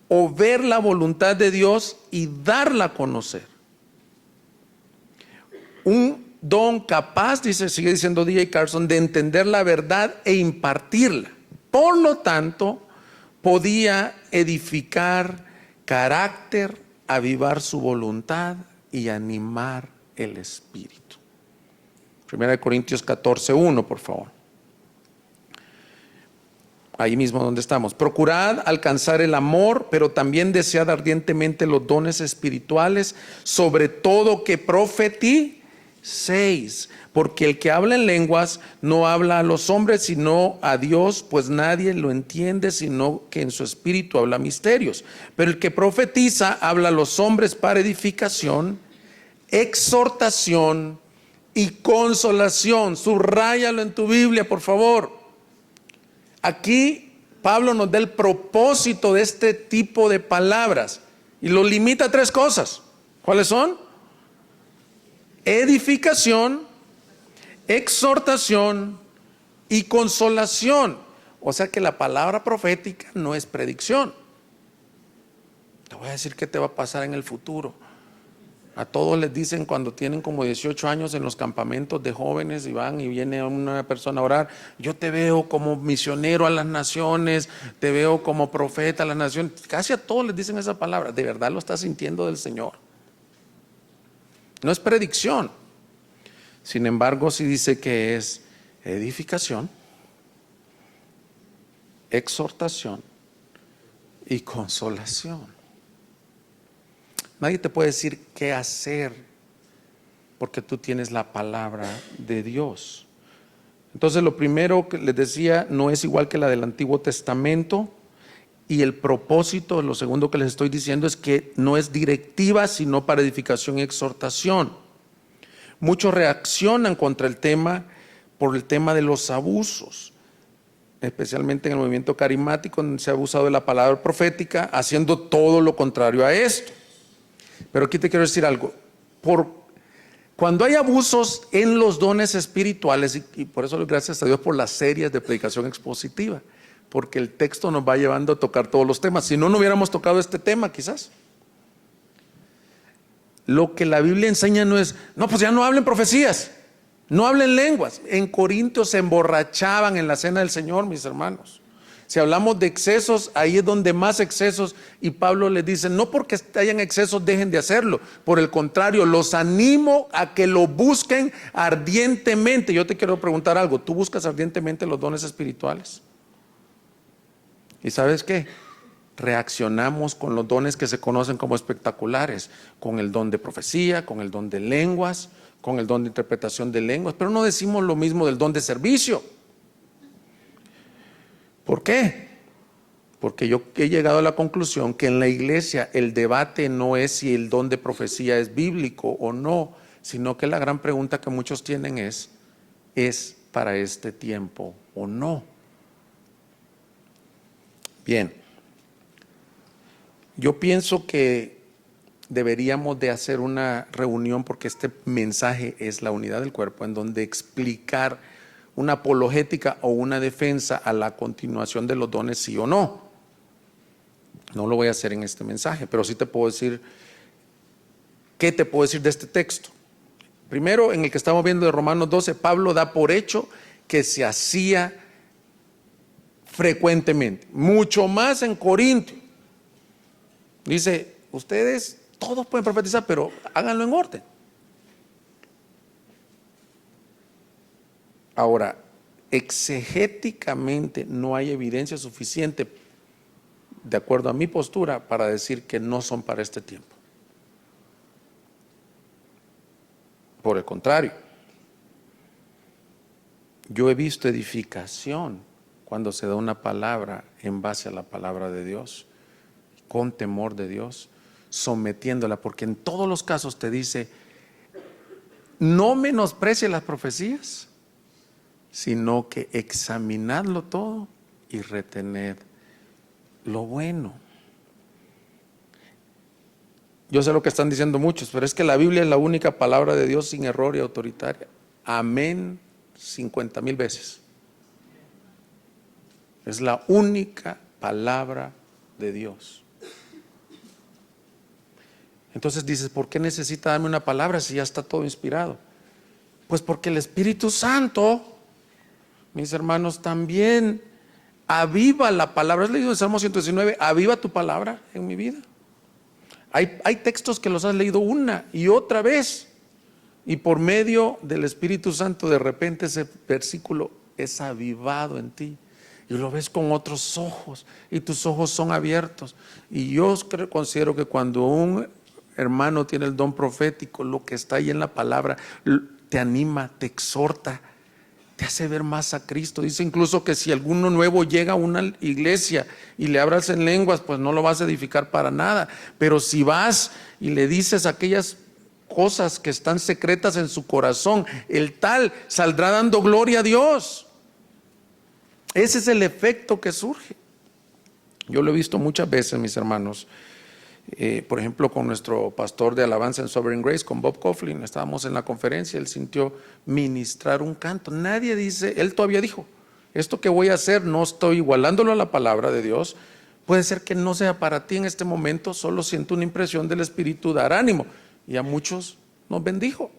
[SPEAKER 1] o ver la voluntad de Dios y darla a conocer. Un don capaz, sigue diciendo D.A. Carson, de entender la verdad e impartirla. Por lo tanto, podía edificar carácter, avivar su voluntad y animar el espíritu. 1 Corintios 14:1, por favor. Ahí mismo donde estamos. Procurad alcanzar el amor, pero también desead ardientemente los dones espirituales, sobre todo que profeticéis, porque el que habla en lenguas no habla a los hombres, sino a Dios, pues nadie lo entiende, sino que en su espíritu habla misterios. Pero el que profetiza habla a los hombres para edificación, exhortación y consolación. Subráyalo en tu Biblia, por favor. Aquí Pablo nos da el propósito de este tipo de palabras y lo limita a 3 cosas. ¿Cuáles son? Edificación, exhortación y consolación. O sea que la palabra profética no es predicción. Te voy a decir qué te va a pasar en el futuro. A todos les dicen cuando tienen como 18 años en los campamentos de jóvenes y van y viene una persona a orar, yo te veo como misionero a las naciones, te veo como profeta a las naciones. Casi a todos les dicen esa palabra. ¿De verdad lo estás sintiendo del Señor? No es predicción. Sin embargo, sí dice que es edificación, exhortación y consolación. Nadie te puede decir qué hacer porque tú tienes la palabra de Dios. Entonces, lo primero que les decía no es igual que la del Antiguo Testamento, y el propósito, lo segundo que les estoy diciendo, es que no es directiva, sino para edificación y exhortación. Muchos reaccionan contra el tema por el tema de los abusos, especialmente en el movimiento carismático, donde se ha abusado de la palabra profética, haciendo todo lo contrario a esto. Pero aquí te quiero decir algo. Cuando hay abusos en los dones espirituales, y por eso gracias a Dios por las series de predicación expositiva, porque el texto nos va llevando a tocar todos los temas. Si no, no hubiéramos tocado este tema quizás. Lo que la Biblia enseña no es, no, pues ya no hablen profecías, no hablen lenguas. En Corintios se emborrachaban en la cena del Señor, mis hermanos. Si hablamos de excesos, ahí es donde más excesos, y Pablo les dice, no porque hayan excesos dejen de hacerlo, por el contrario, los animo a que lo busquen ardientemente. Yo te quiero preguntar algo, ¿tú buscas ardientemente los dones espirituales? ¿Y sabes qué? Reaccionamos con los dones que se conocen como espectaculares, con el don de profecía, con el don de lenguas, con el don de interpretación de lenguas, pero no decimos lo mismo del don de servicio. ¿Por qué? Porque yo he llegado a la conclusión que en la iglesia el debate no es si el don de profecía es bíblico o no, sino que la gran pregunta que muchos tienen ¿es para este tiempo o no? Bien, yo pienso que deberíamos de hacer una reunión, porque este mensaje es la unidad del cuerpo, en donde explicar una apologética o una defensa a la continuación de los dones, sí o no. No lo voy a hacer en este mensaje, pero sí te puedo decir, ¿qué te puedo decir de este texto? Primero, en el que estamos viendo de Romanos 12, Pablo da por hecho que se hacía frecuentemente, mucho más en Corinto. Dice, ustedes todos pueden profetizar, pero háganlo en orden. Ahora, exegéticamente no hay evidencia suficiente, de acuerdo a mi postura, para decir que no son para este tiempo. Por el contrario, yo he visto edificación cuando se da una palabra en base a la palabra de Dios, con temor de Dios, sometiéndola, porque en todos los casos te dice, no menosprecie las profecías, sino que examinadlo todo y retened lo bueno. Yo sé lo que están diciendo muchos, pero es que la Biblia es la única palabra de Dios sin error y autoritaria. Amén 50,000 veces. Es la única palabra de Dios. Entonces dices, ¿por qué necesita darme una palabra si ya está todo inspirado? Pues porque el Espíritu Santo, mis hermanos, también aviva la palabra. ¿Has leído el Salmo 119? Aviva tu palabra en mi vida. Hay textos que los has leído una y otra vez, y por medio del Espíritu Santo de repente ese versículo es avivado en ti y lo ves con otros ojos y tus ojos son abiertos. Y yo considero que cuando un hermano tiene el don profético, lo que está ahí en la palabra te anima, te exhorta, te hace ver más a Cristo. Dice incluso que si alguno nuevo llega a una iglesia y le hablas en lenguas, pues no lo vas a edificar para nada. Pero si vas y le dices aquellas cosas que están secretas en su corazón, el tal saldrá dando gloria a Dios. Ese es el efecto que surge. Yo lo he visto muchas veces, mis hermanos. Por ejemplo, con nuestro pastor de alabanza en Sovereign Grace, con Bob Coughlin, estábamos en la conferencia, él sintió ministrar un canto. Nadie dice, él todavía dijo, esto que voy a hacer no estoy igualándolo a la palabra de Dios, puede ser que no sea para ti en este momento, solo siento una impresión del Espíritu dar ánimo. Y a muchos nos bendijo.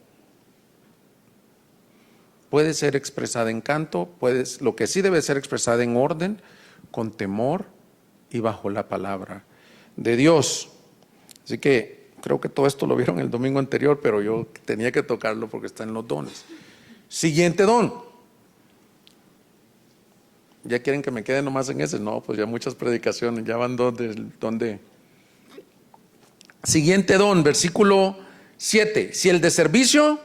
[SPEAKER 1] Puede ser expresada en canto, lo que sí debe ser expresada en orden, con temor y bajo la palabra de Dios. Así que creo que todo esto lo vieron el domingo anterior, pero yo tenía que tocarlo porque está en los dones. Siguiente don. ¿Ya quieren que me quede nomás en ese? No, pues ya muchas predicaciones, ya van donde. Siguiente don, versículo 7. Si el de servicio,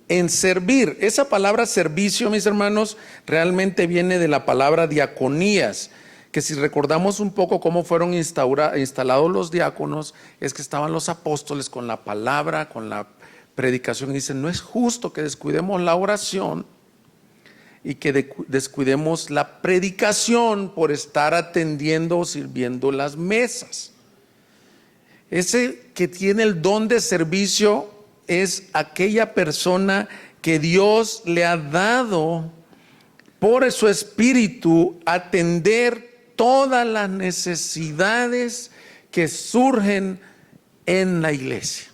[SPEAKER 1] en servir. Esa palabra servicio, mis hermanos, realmente viene de la palabra diaconías, que si recordamos un poco cómo fueron instalados los diáconos, es que estaban los apóstoles con la palabra, con la predicación, y dicen, no es justo que descuidemos la oración y que descuidemos la predicación por estar atendiendo o sirviendo las mesas. Ese que tiene el don de servicio es aquella persona que Dios le ha dado por su espíritu atender todas las necesidades que surgen en la iglesia.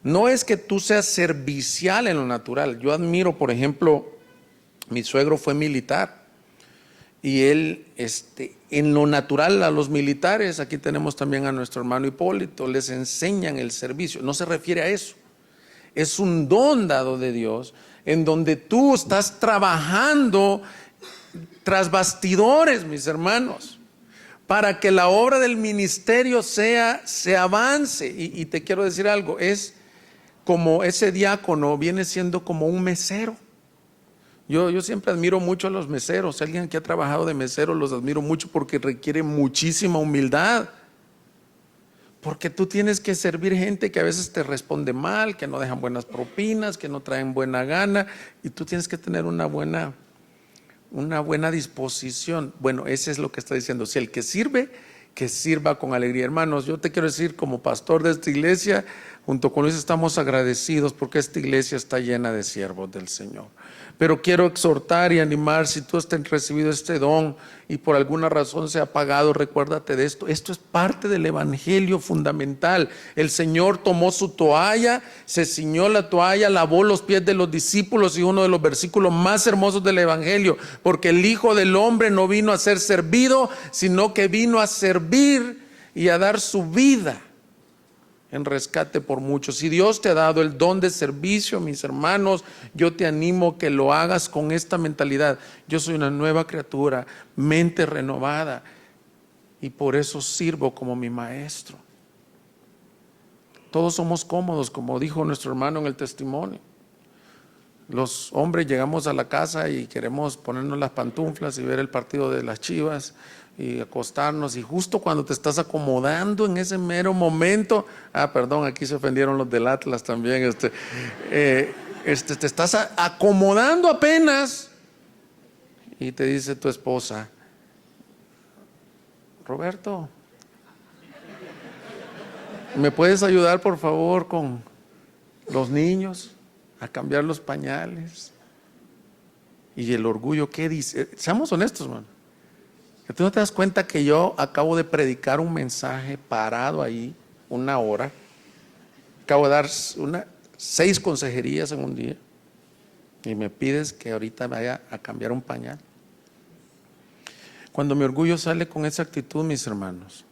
[SPEAKER 1] No es que tú seas servicial en lo natural. Yo admiro, por ejemplo, mi suegro fue militar y él, en lo natural a los militares, aquí tenemos también a nuestro hermano Hipólito, les enseñan el servicio. No se refiere a eso. Es un don dado de Dios en donde tú estás trabajando tras bastidores, mis hermanos, para que la obra del ministerio se avance. Y te quiero decir algo, es como ese diácono viene siendo como un mesero. Yo siempre admiro mucho a los meseros. Alguien que ha trabajado de mesero los admiro mucho porque requiere muchísima humildad. Porque tú tienes que servir gente que a veces te responde mal, que no dejan buenas propinas, que no traen buena gana, y tú tienes que tener una buena disposición. Bueno, ese es lo que está diciendo. Si el que sirve, que sirva con alegría. Hermanos, yo te quiero decir, como pastor de esta iglesia, junto con Luis estamos agradecidos porque esta iglesia está llena de siervos del Señor. Pero quiero exhortar y animar, si tú has recibido este don y por alguna razón se ha apagado, recuérdate de esto. Esto es parte del evangelio fundamental. El Señor tomó su toalla, se ciñó la toalla, lavó los pies de los discípulos, y uno de los versículos más hermosos del evangelio, porque el Hijo del Hombre no vino a ser servido, sino que vino a servir y a dar su vida en rescate por muchos. Si Dios te ha dado el don de servicio, mis hermanos, yo te animo que lo hagas con esta mentalidad. Yo soy una nueva criatura, mente renovada, y por eso sirvo como mi maestro. Todos somos cómodos, como dijo nuestro hermano en el testimonio. Los hombres llegamos a la casa y queremos ponernos las pantuflas y ver el partido de las Chivas y acostarnos, y justo cuando te estás acomodando en ese mero momento, perdón, aquí se ofendieron los del Atlas también, te estás acomodando apenas, y te dice tu esposa: Roberto, ¿me puedes ayudar por favor con los niños a cambiar los pañales? Y el orgullo, ¿qué dice? Seamos honestos, man. Que tú no te das cuenta que yo acabo de predicar un mensaje parado ahí 1 hora. Acabo de dar 6 consejerías en un día, y me pides que ahorita vaya a cambiar un pañal. Cuando mi orgullo sale con esa actitud, mis hermanos,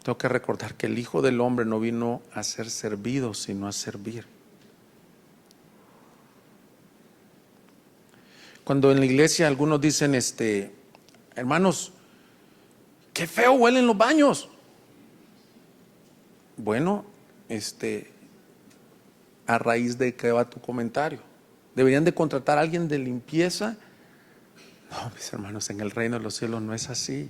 [SPEAKER 1] tengo que recordar que el Hijo del Hombre no vino a ser servido, sino a servir. Cuando en la iglesia algunos dicen, hermanos, qué feo huelen los baños. Bueno, a raíz de qué va tu comentario. ¿Deberían de contratar a alguien de limpieza? No, mis hermanos, en el reino de los cielos no es así.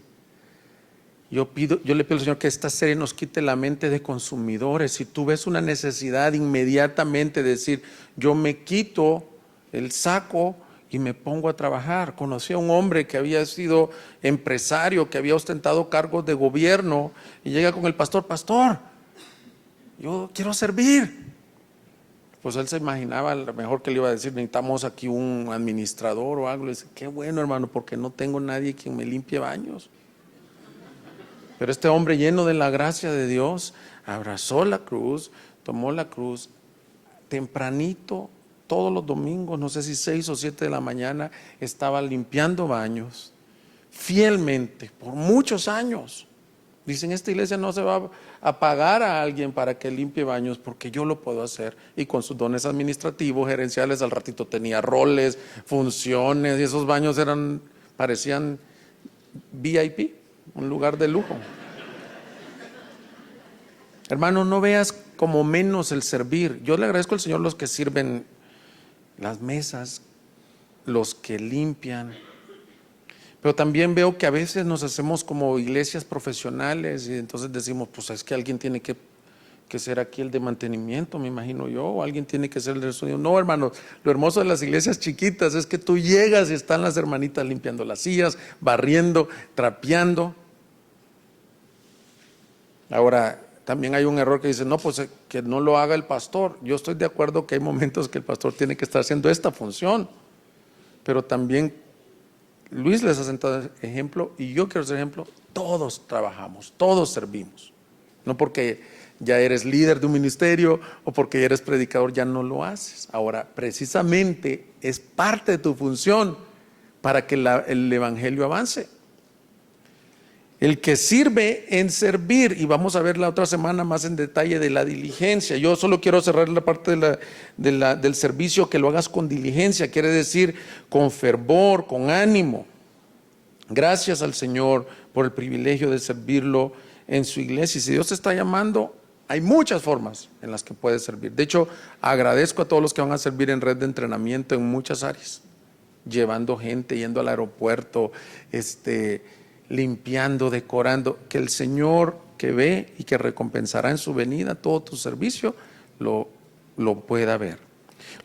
[SPEAKER 1] Yo le pido al Señor que esta serie nos quite la mente de consumidores. Si tú ves una necesidad, inmediatamente decir: yo me quito el saco y me pongo a trabajar. Conocí a un hombre que había sido empresario, que había ostentado cargos de gobierno, y llega con el pastor: pastor, yo quiero servir. Pues él se imaginaba a lo mejor que le iba a decir: necesitamos aquí un administrador o algo. Le dice: qué bueno, hermano, porque no tengo nadie quien me limpie baños. Pero este hombre, lleno de la gracia de Dios, abrazó la cruz, tomó la cruz tempranito. Todos los domingos, no sé si 6 o 7 de la mañana, estaba limpiando baños fielmente por muchos años. Dicen: esta iglesia no se va a pagar a alguien para que limpie baños, porque yo lo puedo hacer. Y con sus dones administrativos, gerenciales, al ratito tenía roles, funciones, y esos baños parecían VIP, un lugar de lujo. Hermano, no veas como menos el servir. Yo le agradezco al Señor los que sirven las mesas, los que limpian, pero también veo que a veces nos hacemos como iglesias profesionales, y entonces decimos: pues es que alguien tiene que ser aquí el de mantenimiento, me imagino yo, o alguien tiene que ser el de sonido. No, hermano, lo hermoso de las iglesias chiquitas es que tú llegas y están las hermanitas limpiando las sillas, barriendo, trapeando. Ahora, también hay un error que dice: no, pues que no lo haga el pastor. Yo estoy de acuerdo que hay momentos que el pastor tiene que estar haciendo esta función, pero también Luis les ha sentado ejemplo, y yo quiero ser ejemplo. Todos trabajamos, todos servimos. No porque ya eres líder de un ministerio o porque ya eres predicador ya no lo haces. Ahora, precisamente es parte de tu función para que el evangelio avance. El que sirve en servir, y vamos a ver la otra semana más en detalle de la diligencia. Yo solo quiero cerrar la parte del servicio, que lo hagas con diligencia, quiere decir con fervor, con ánimo. Gracias al Señor por el privilegio de servirlo en su iglesia. Y si Dios te está llamando, Hay muchas formas en las que puedes servir. De hecho, agradezco a todos los que van a servir en red de entrenamiento en muchas áreas, llevando gente, yendo al aeropuerto, limpiando, decorando, que el Señor que ve y que recompensará en su venida todo tu servicio, lo pueda ver.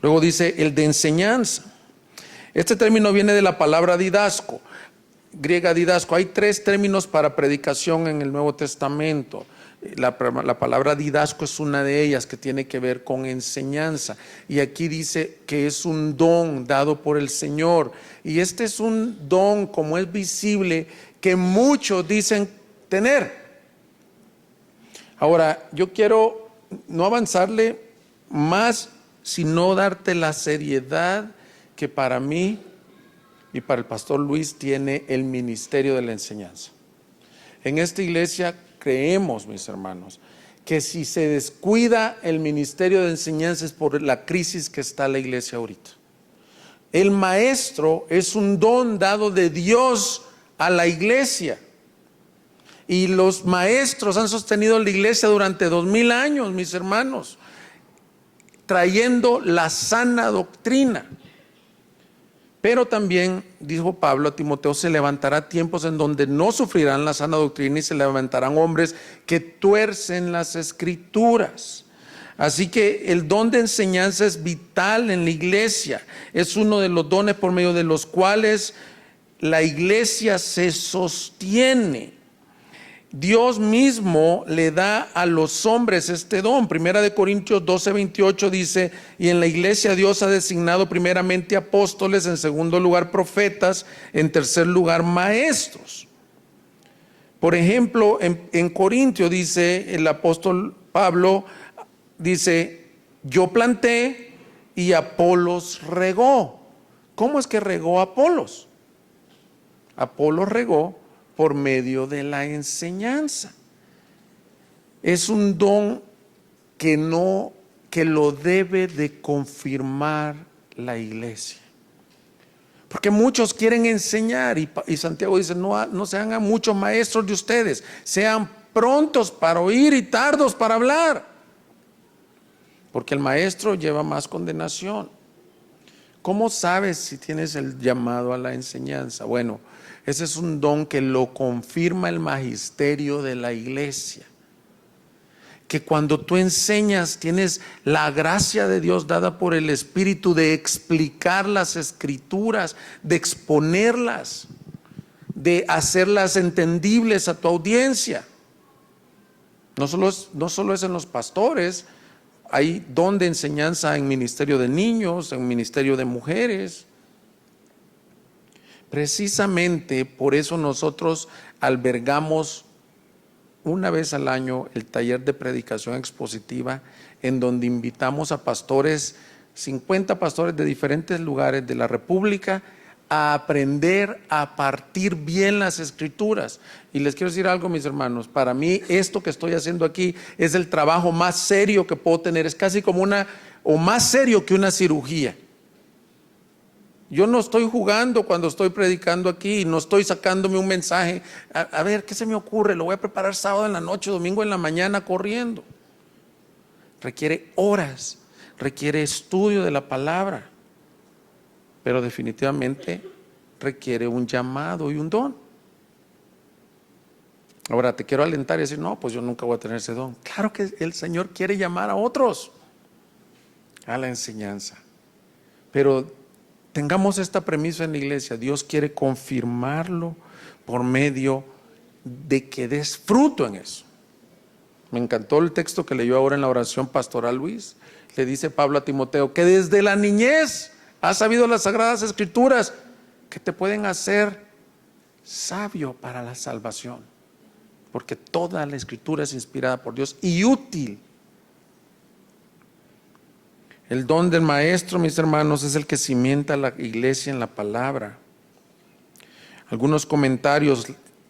[SPEAKER 1] Luego dice el de enseñanza. Este término viene de la palabra didasco, griega didasco. Hay 3 términos para predicación en el Nuevo Testamento. La palabra didasco es una de ellas, que tiene que ver con enseñanza. Y aquí dice que es un don dado por el Señor. Y este es un don, como es visible, que muchos dicen tener. Ahora, yo quiero no avanzarle más, sino darte la seriedad que para mí y para el pastor Luis tiene el ministerio de la enseñanza. En esta iglesia creemos, mis hermanos, que si se descuida el ministerio de enseñanza es por la crisis que está la iglesia ahorita. El maestro es un don dado de Dios a la iglesia. Y los maestros han sostenido la iglesia durante 2000 años, mis hermanos, trayendo la sana doctrina. Pero también, dijo Pablo a Timoteo, se levantará tiempos en donde no sufrirán la sana doctrina y se levantarán hombres que tuercen las escrituras. Así que el don de enseñanza es vital en la iglesia. Es uno de los dones por medio de los cuales la iglesia se sostiene. Dios mismo le da a los hombres este don. Primera de Corintios 12:28 dice: y en la iglesia Dios ha designado primeramente apóstoles, en segundo lugar profetas, en tercer lugar maestros. Por ejemplo, en Corintios dice el apóstol Pablo, dice: yo planté y Apolos regó. ¿Cómo es que regó Apolos? Apolos regó por medio de la enseñanza. Es un don que lo debe de confirmar la iglesia. Porque muchos quieren enseñar y Santiago dice: no sean muchos maestros de ustedes, sean prontos para oír y tardos para hablar. Porque el maestro lleva más condenación. ¿Cómo sabes si tienes el llamado a la enseñanza? Bueno, ese es un don que lo confirma el magisterio de la iglesia. Que cuando tú enseñas tienes la gracia de Dios dada por el Espíritu de explicar las Escrituras, de exponerlas, de hacerlas entendibles a tu audiencia. No solo es en los pastores, hay don de enseñanza en ministerio de niños, en ministerio de mujeres. Precisamente por eso nosotros albergamos una vez al año el taller de predicación expositiva, en donde invitamos a pastores, 50 pastores de diferentes lugares de la República, a aprender a partir bien las Escrituras. Y les quiero decir algo, mis hermanos, para mí esto que estoy haciendo aquí es el trabajo más serio que puedo tener, es casi como más serio que una cirugía. Yo no estoy jugando cuando estoy predicando aquí, no estoy sacándome un mensaje, a ver, ¿qué se me ocurre? Lo voy a preparar sábado en la noche, domingo en la mañana corriendo. Requiere horas, requiere estudio de la palabra, pero definitivamente requiere un llamado y un don. Ahora te quiero alentar y decir: no, pues yo nunca voy a tener ese don. Claro que el Señor quiere llamar a otros a la enseñanza, pero tengamos esta premisa en la iglesia: Dios quiere confirmarlo por medio de que des fruto en eso. Me encantó el texto que leyó ahora en la oración pastoral Luis. Le dice Pablo a Timoteo que desde la niñez has sabido las sagradas escrituras que te pueden hacer sabio para la salvación, porque toda la escritura es inspirada por Dios y útil. El don del maestro, mis hermanos, es el que cimienta la iglesia en la palabra. Algunos comentarios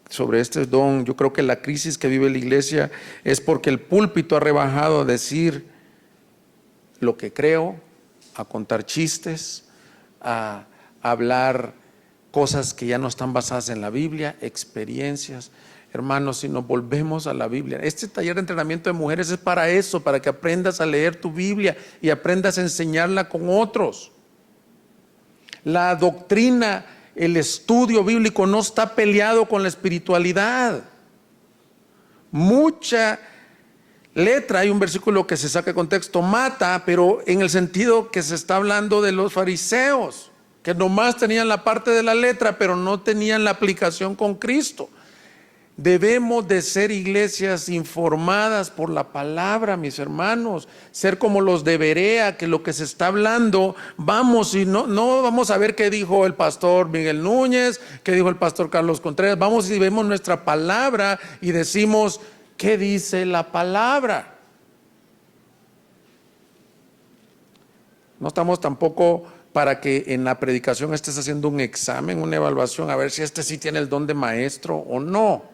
[SPEAKER 1] sobre este don: yo creo que la crisis que vive la iglesia es porque el púlpito ha rebajado a decir lo que creo, a contar chistes, a hablar cosas que ya no están basadas en la Biblia, experiencias. hermanos, si nos volvemos a la Biblia. Este taller de entrenamiento de mujeres es para eso, para que aprendas a leer tu Biblia y aprendas a enseñarla con otros. La doctrina, el estudio bíblico no está peleado con la espiritualidad. Mucha letra, hay un versículo que se saca de contexto, mata, pero en el sentido que se está hablando de los fariseos, que nomás tenían la parte de la letra, pero no tenían la aplicación con Cristo. Debemos de ser iglesias informadas por la palabra, mis hermanos, ser como los de Berea, que lo que se está hablando, vamos y no vamos a ver qué dijo el pastor Miguel Núñez, qué dijo el pastor Carlos Contreras, vamos y vemos nuestra palabra y decimos, ¿qué dice la palabra? No estamos tampoco para que en la predicación estés haciendo un examen, una evaluación, a ver si este sí tiene el don de maestro o no.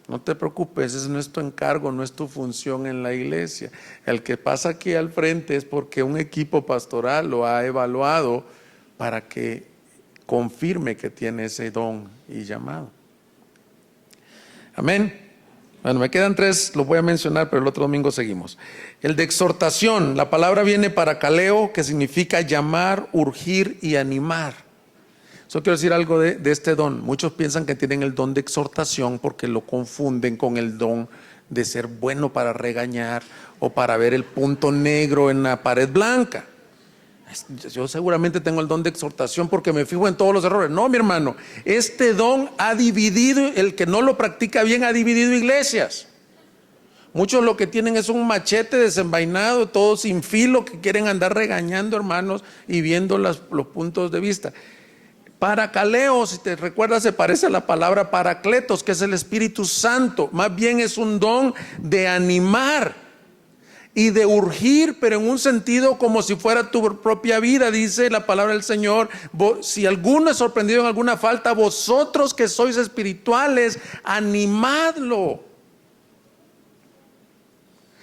[SPEAKER 1] No te preocupes, ese no es tu encargo, no es tu función en la iglesia. El que pasa aquí al frente es porque un equipo pastoral lo ha evaluado para que confirme que tiene ese don y llamado. Amén. Bueno, me quedan 3, los voy a mencionar, pero el otro domingo seguimos. El de exhortación, la palabra viene para kaleo, que significa llamar, urgir y animar. Solo quiero decir algo de este don. Muchos piensan que tienen el don de exhortación porque lo confunden con el don de ser bueno para regañar o para ver el punto negro en la pared blanca. Yo seguramente tengo el don de exhortación porque me fijo en todos los errores. No, mi hermano, este don ha dividido, el que no lo practica bien ha dividido iglesias. Muchos lo que tienen es un machete desenvainado, todos sin filo, que quieren andar regañando, hermanos, y viendo los puntos de vista. Parakaleo, si te recuerdas, se parece a la palabra paracletos, que es el Espíritu Santo. Más bien es un don de animar y de urgir, pero en un sentido como si fuera tu propia vida. Dice la palabra del Señor, si alguno es sorprendido en alguna falta, vosotros que sois espirituales, animadlo.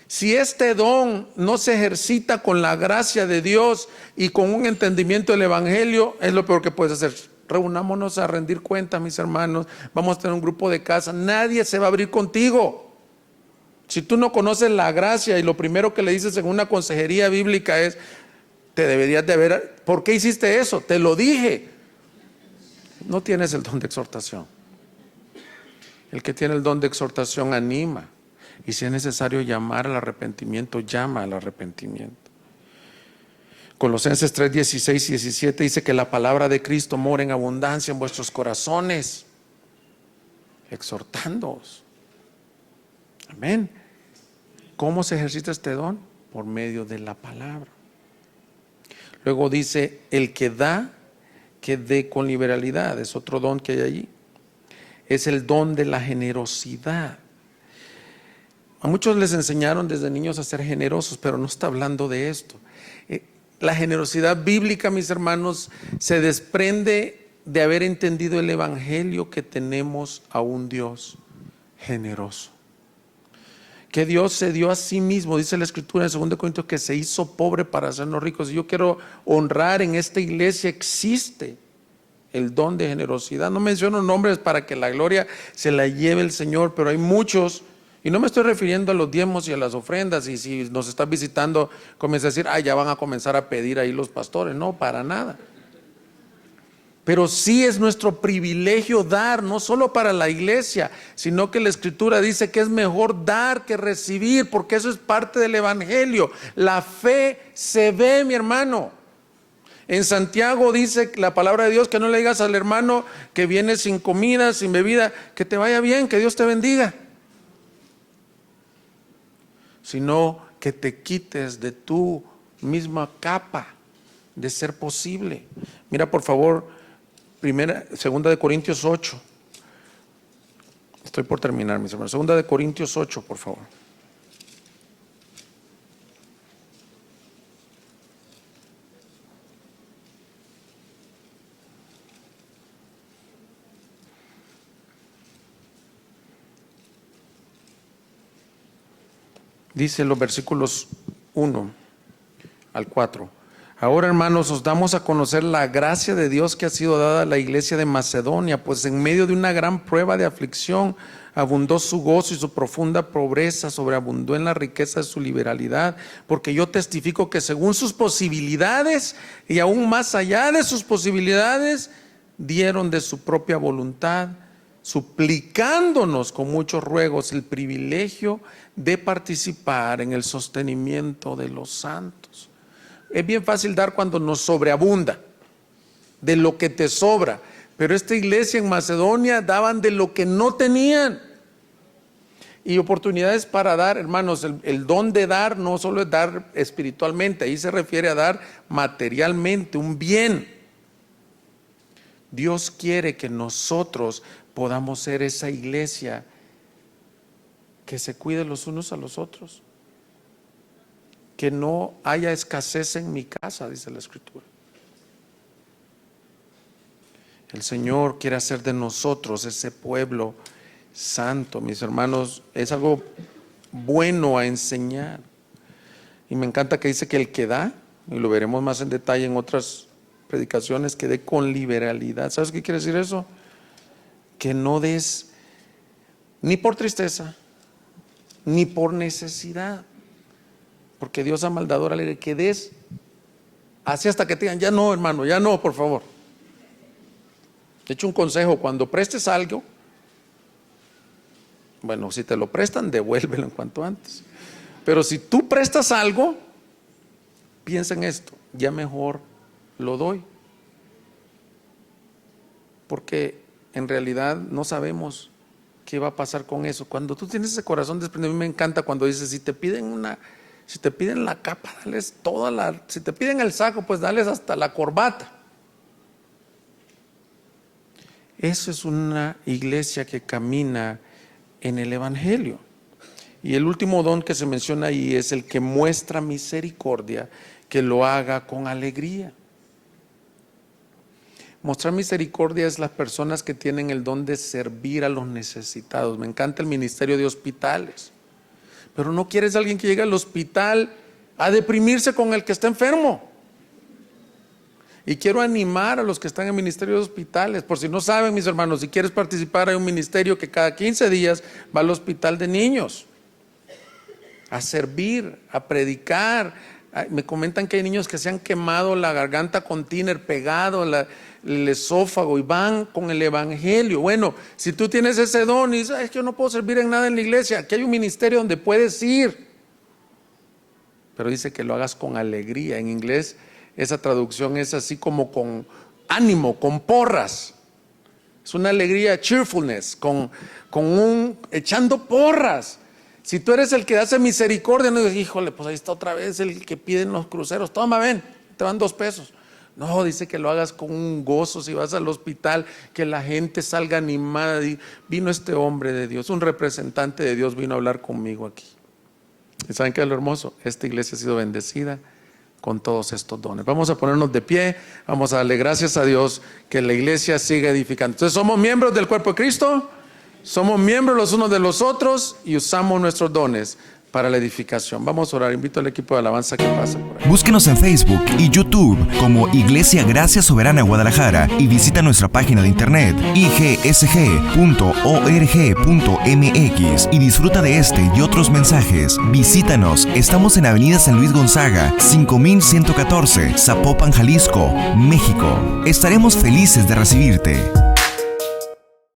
[SPEAKER 1] Si este don no se ejercita con la gracia de Dios y con un entendimiento del Evangelio, es lo peor que puedes hacer. Reunámonos a rendir cuentas, mis hermanos. Vamos a tener un grupo de casa. Nadie se va a abrir contigo. Si tú no conoces la gracia y lo primero que le dices en una consejería bíblica es, te deberías de haber, ¿por qué hiciste eso? Te lo dije. No tienes el don de exhortación. El que tiene el don de exhortación anima. Y si es necesario llamar al arrepentimiento, llama al arrepentimiento. Colosenses 3, 16 y 17 dice que la palabra de Cristo mora en abundancia en vuestros corazones, exhortándoos. Amén. ¿Cómo se ejercita este don? Por medio de la palabra. Luego dice, el que da, que dé con liberalidad. Es otro don que hay allí. Es el don de la generosidad. A muchos les enseñaron desde niños a ser generosos, pero no está hablando de esto. La generosidad bíblica, mis hermanos, se desprende de haber entendido el evangelio, que tenemos a un Dios generoso. Que Dios se dio a sí mismo, dice la Escritura en 2 Corintios, que se hizo pobre para hacernos ricos. Y yo quiero honrar, en esta iglesia existe el don de generosidad. No menciono nombres para que la gloria se la lleve el Señor, pero hay muchos. Y no me estoy refiriendo a los diezmos y a las ofrendas, y si nos están visitando, comienza a decir, ya van a comenzar a pedir ahí los pastores. No, para nada. Pero sí es nuestro privilegio dar, no solo para la iglesia, sino que la Escritura dice que es mejor dar que recibir, porque eso es parte del evangelio. La fe se ve, mi hermano. En Santiago dice la palabra de Dios que no le digas al hermano que viene sin comida, sin bebida, que te vaya bien, que Dios te bendiga, sino que te quites de tu misma capa de ser posible. Mira, por favor, segunda de Corintios 8. Estoy por terminar, mis hermanos. Segunda de Corintios 8, por favor. Dice los versículos 1 al 4. Ahora, hermanos, os damos a conocer la gracia de Dios que ha sido dada a la iglesia de Macedonia, pues en medio de una gran prueba de aflicción abundó su gozo y su profunda pobreza sobreabundó en la riqueza de su liberalidad, porque yo testifico que según sus posibilidades y aún más allá de sus posibilidades, dieron de su propia voluntad, suplicándonos con muchos ruegos el privilegio de participar en el sostenimiento de los santos. Es bien fácil dar cuando nos sobreabunda, de lo que te sobra. Pero esta iglesia en Macedonia daban de lo que no tenían. Y oportunidades para dar, hermanos, el don de dar no solo es dar espiritualmente, ahí se refiere a dar materialmente, un bien. Dios quiere que nosotros podamos ser esa iglesia que se cuide los unos a los otros. Que no haya escasez en mi casa, dice la Escritura. El Señor quiere hacer de nosotros ese pueblo santo, mis hermanos. Es algo bueno a enseñar. Y me encanta que dice que el que da, y lo veremos más en detalle en otras predicaciones, que dé con liberalidad. ¿Sabes qué quiere decir eso? Que no des ni por tristeza, ni por necesidad. Porque Dios ama al dador alegre, que des así hasta que te digan, ya no, hermano, ya no, por favor. De hecho, un consejo: cuando prestes algo, bueno, si te lo prestan, devuélvelo en cuanto antes. Pero si tú prestas algo, piensa en esto: ya mejor lo doy. Porque en realidad no sabemos qué va a pasar con eso. Cuando tú tienes ese corazón desprendido, a mí me encanta cuando dices, si te piden la capa, dales toda si te piden el saco, pues dales hasta la corbata. Eso es una iglesia que camina en el Evangelio. Y el último don que se menciona ahí es el que muestra misericordia, que lo haga con alegría. Mostrar misericordia es las personas que tienen el don de servir a los necesitados. Me encanta el ministerio de hospitales. Pero no quieres a alguien que llegue al hospital a deprimirse con el que está enfermo. Y quiero animar a los que están en el ministerio de hospitales. Por si no saben, mis hermanos, si quieres participar, hay un ministerio que cada 15 días va al hospital de niños a servir, a predicar. Me comentan que hay niños que se han quemado la garganta con tiner pegado, el esófago, y van con el evangelio. Bueno, si tú tienes ese don y dices, es que yo no puedo servir en nada en la iglesia, aquí hay un ministerio donde puedes ir, pero dice que lo hagas con alegría. En inglés esa traducción es así como con ánimo, con porras. Es una alegría, cheerfulness, echando porras. Si tú eres el que hace misericordia, no dices, híjole, pues ahí está otra vez el que piden los cruceros, toma, ven, te van 2 pesos. No, dice que lo hagas con un gozo. Si vas al hospital, que la gente salga animada. Vino este hombre de Dios, un representante de Dios, vino a hablar conmigo aquí. ¿Y saben qué es lo hermoso? Esta iglesia ha sido bendecida con todos estos dones. Vamos a ponernos de pie, vamos a darle gracias a Dios que la iglesia siga edificando. Entonces, somos miembros del cuerpo de Cristo, somos miembros los unos de los otros y usamos nuestros dones para la edificación. Vamos a orar. Invito al equipo de alabanza que pase por ahí.
[SPEAKER 2] Búsquenos en Facebook y YouTube como Iglesia Gracia Soberana Guadalajara y visita nuestra página de internet igsg.org.mx y disfruta de este y otros mensajes. Visítanos. Estamos en Avenida San Luis Gonzaga, 5114, Zapopan, Jalisco, México. Estaremos felices de recibirte.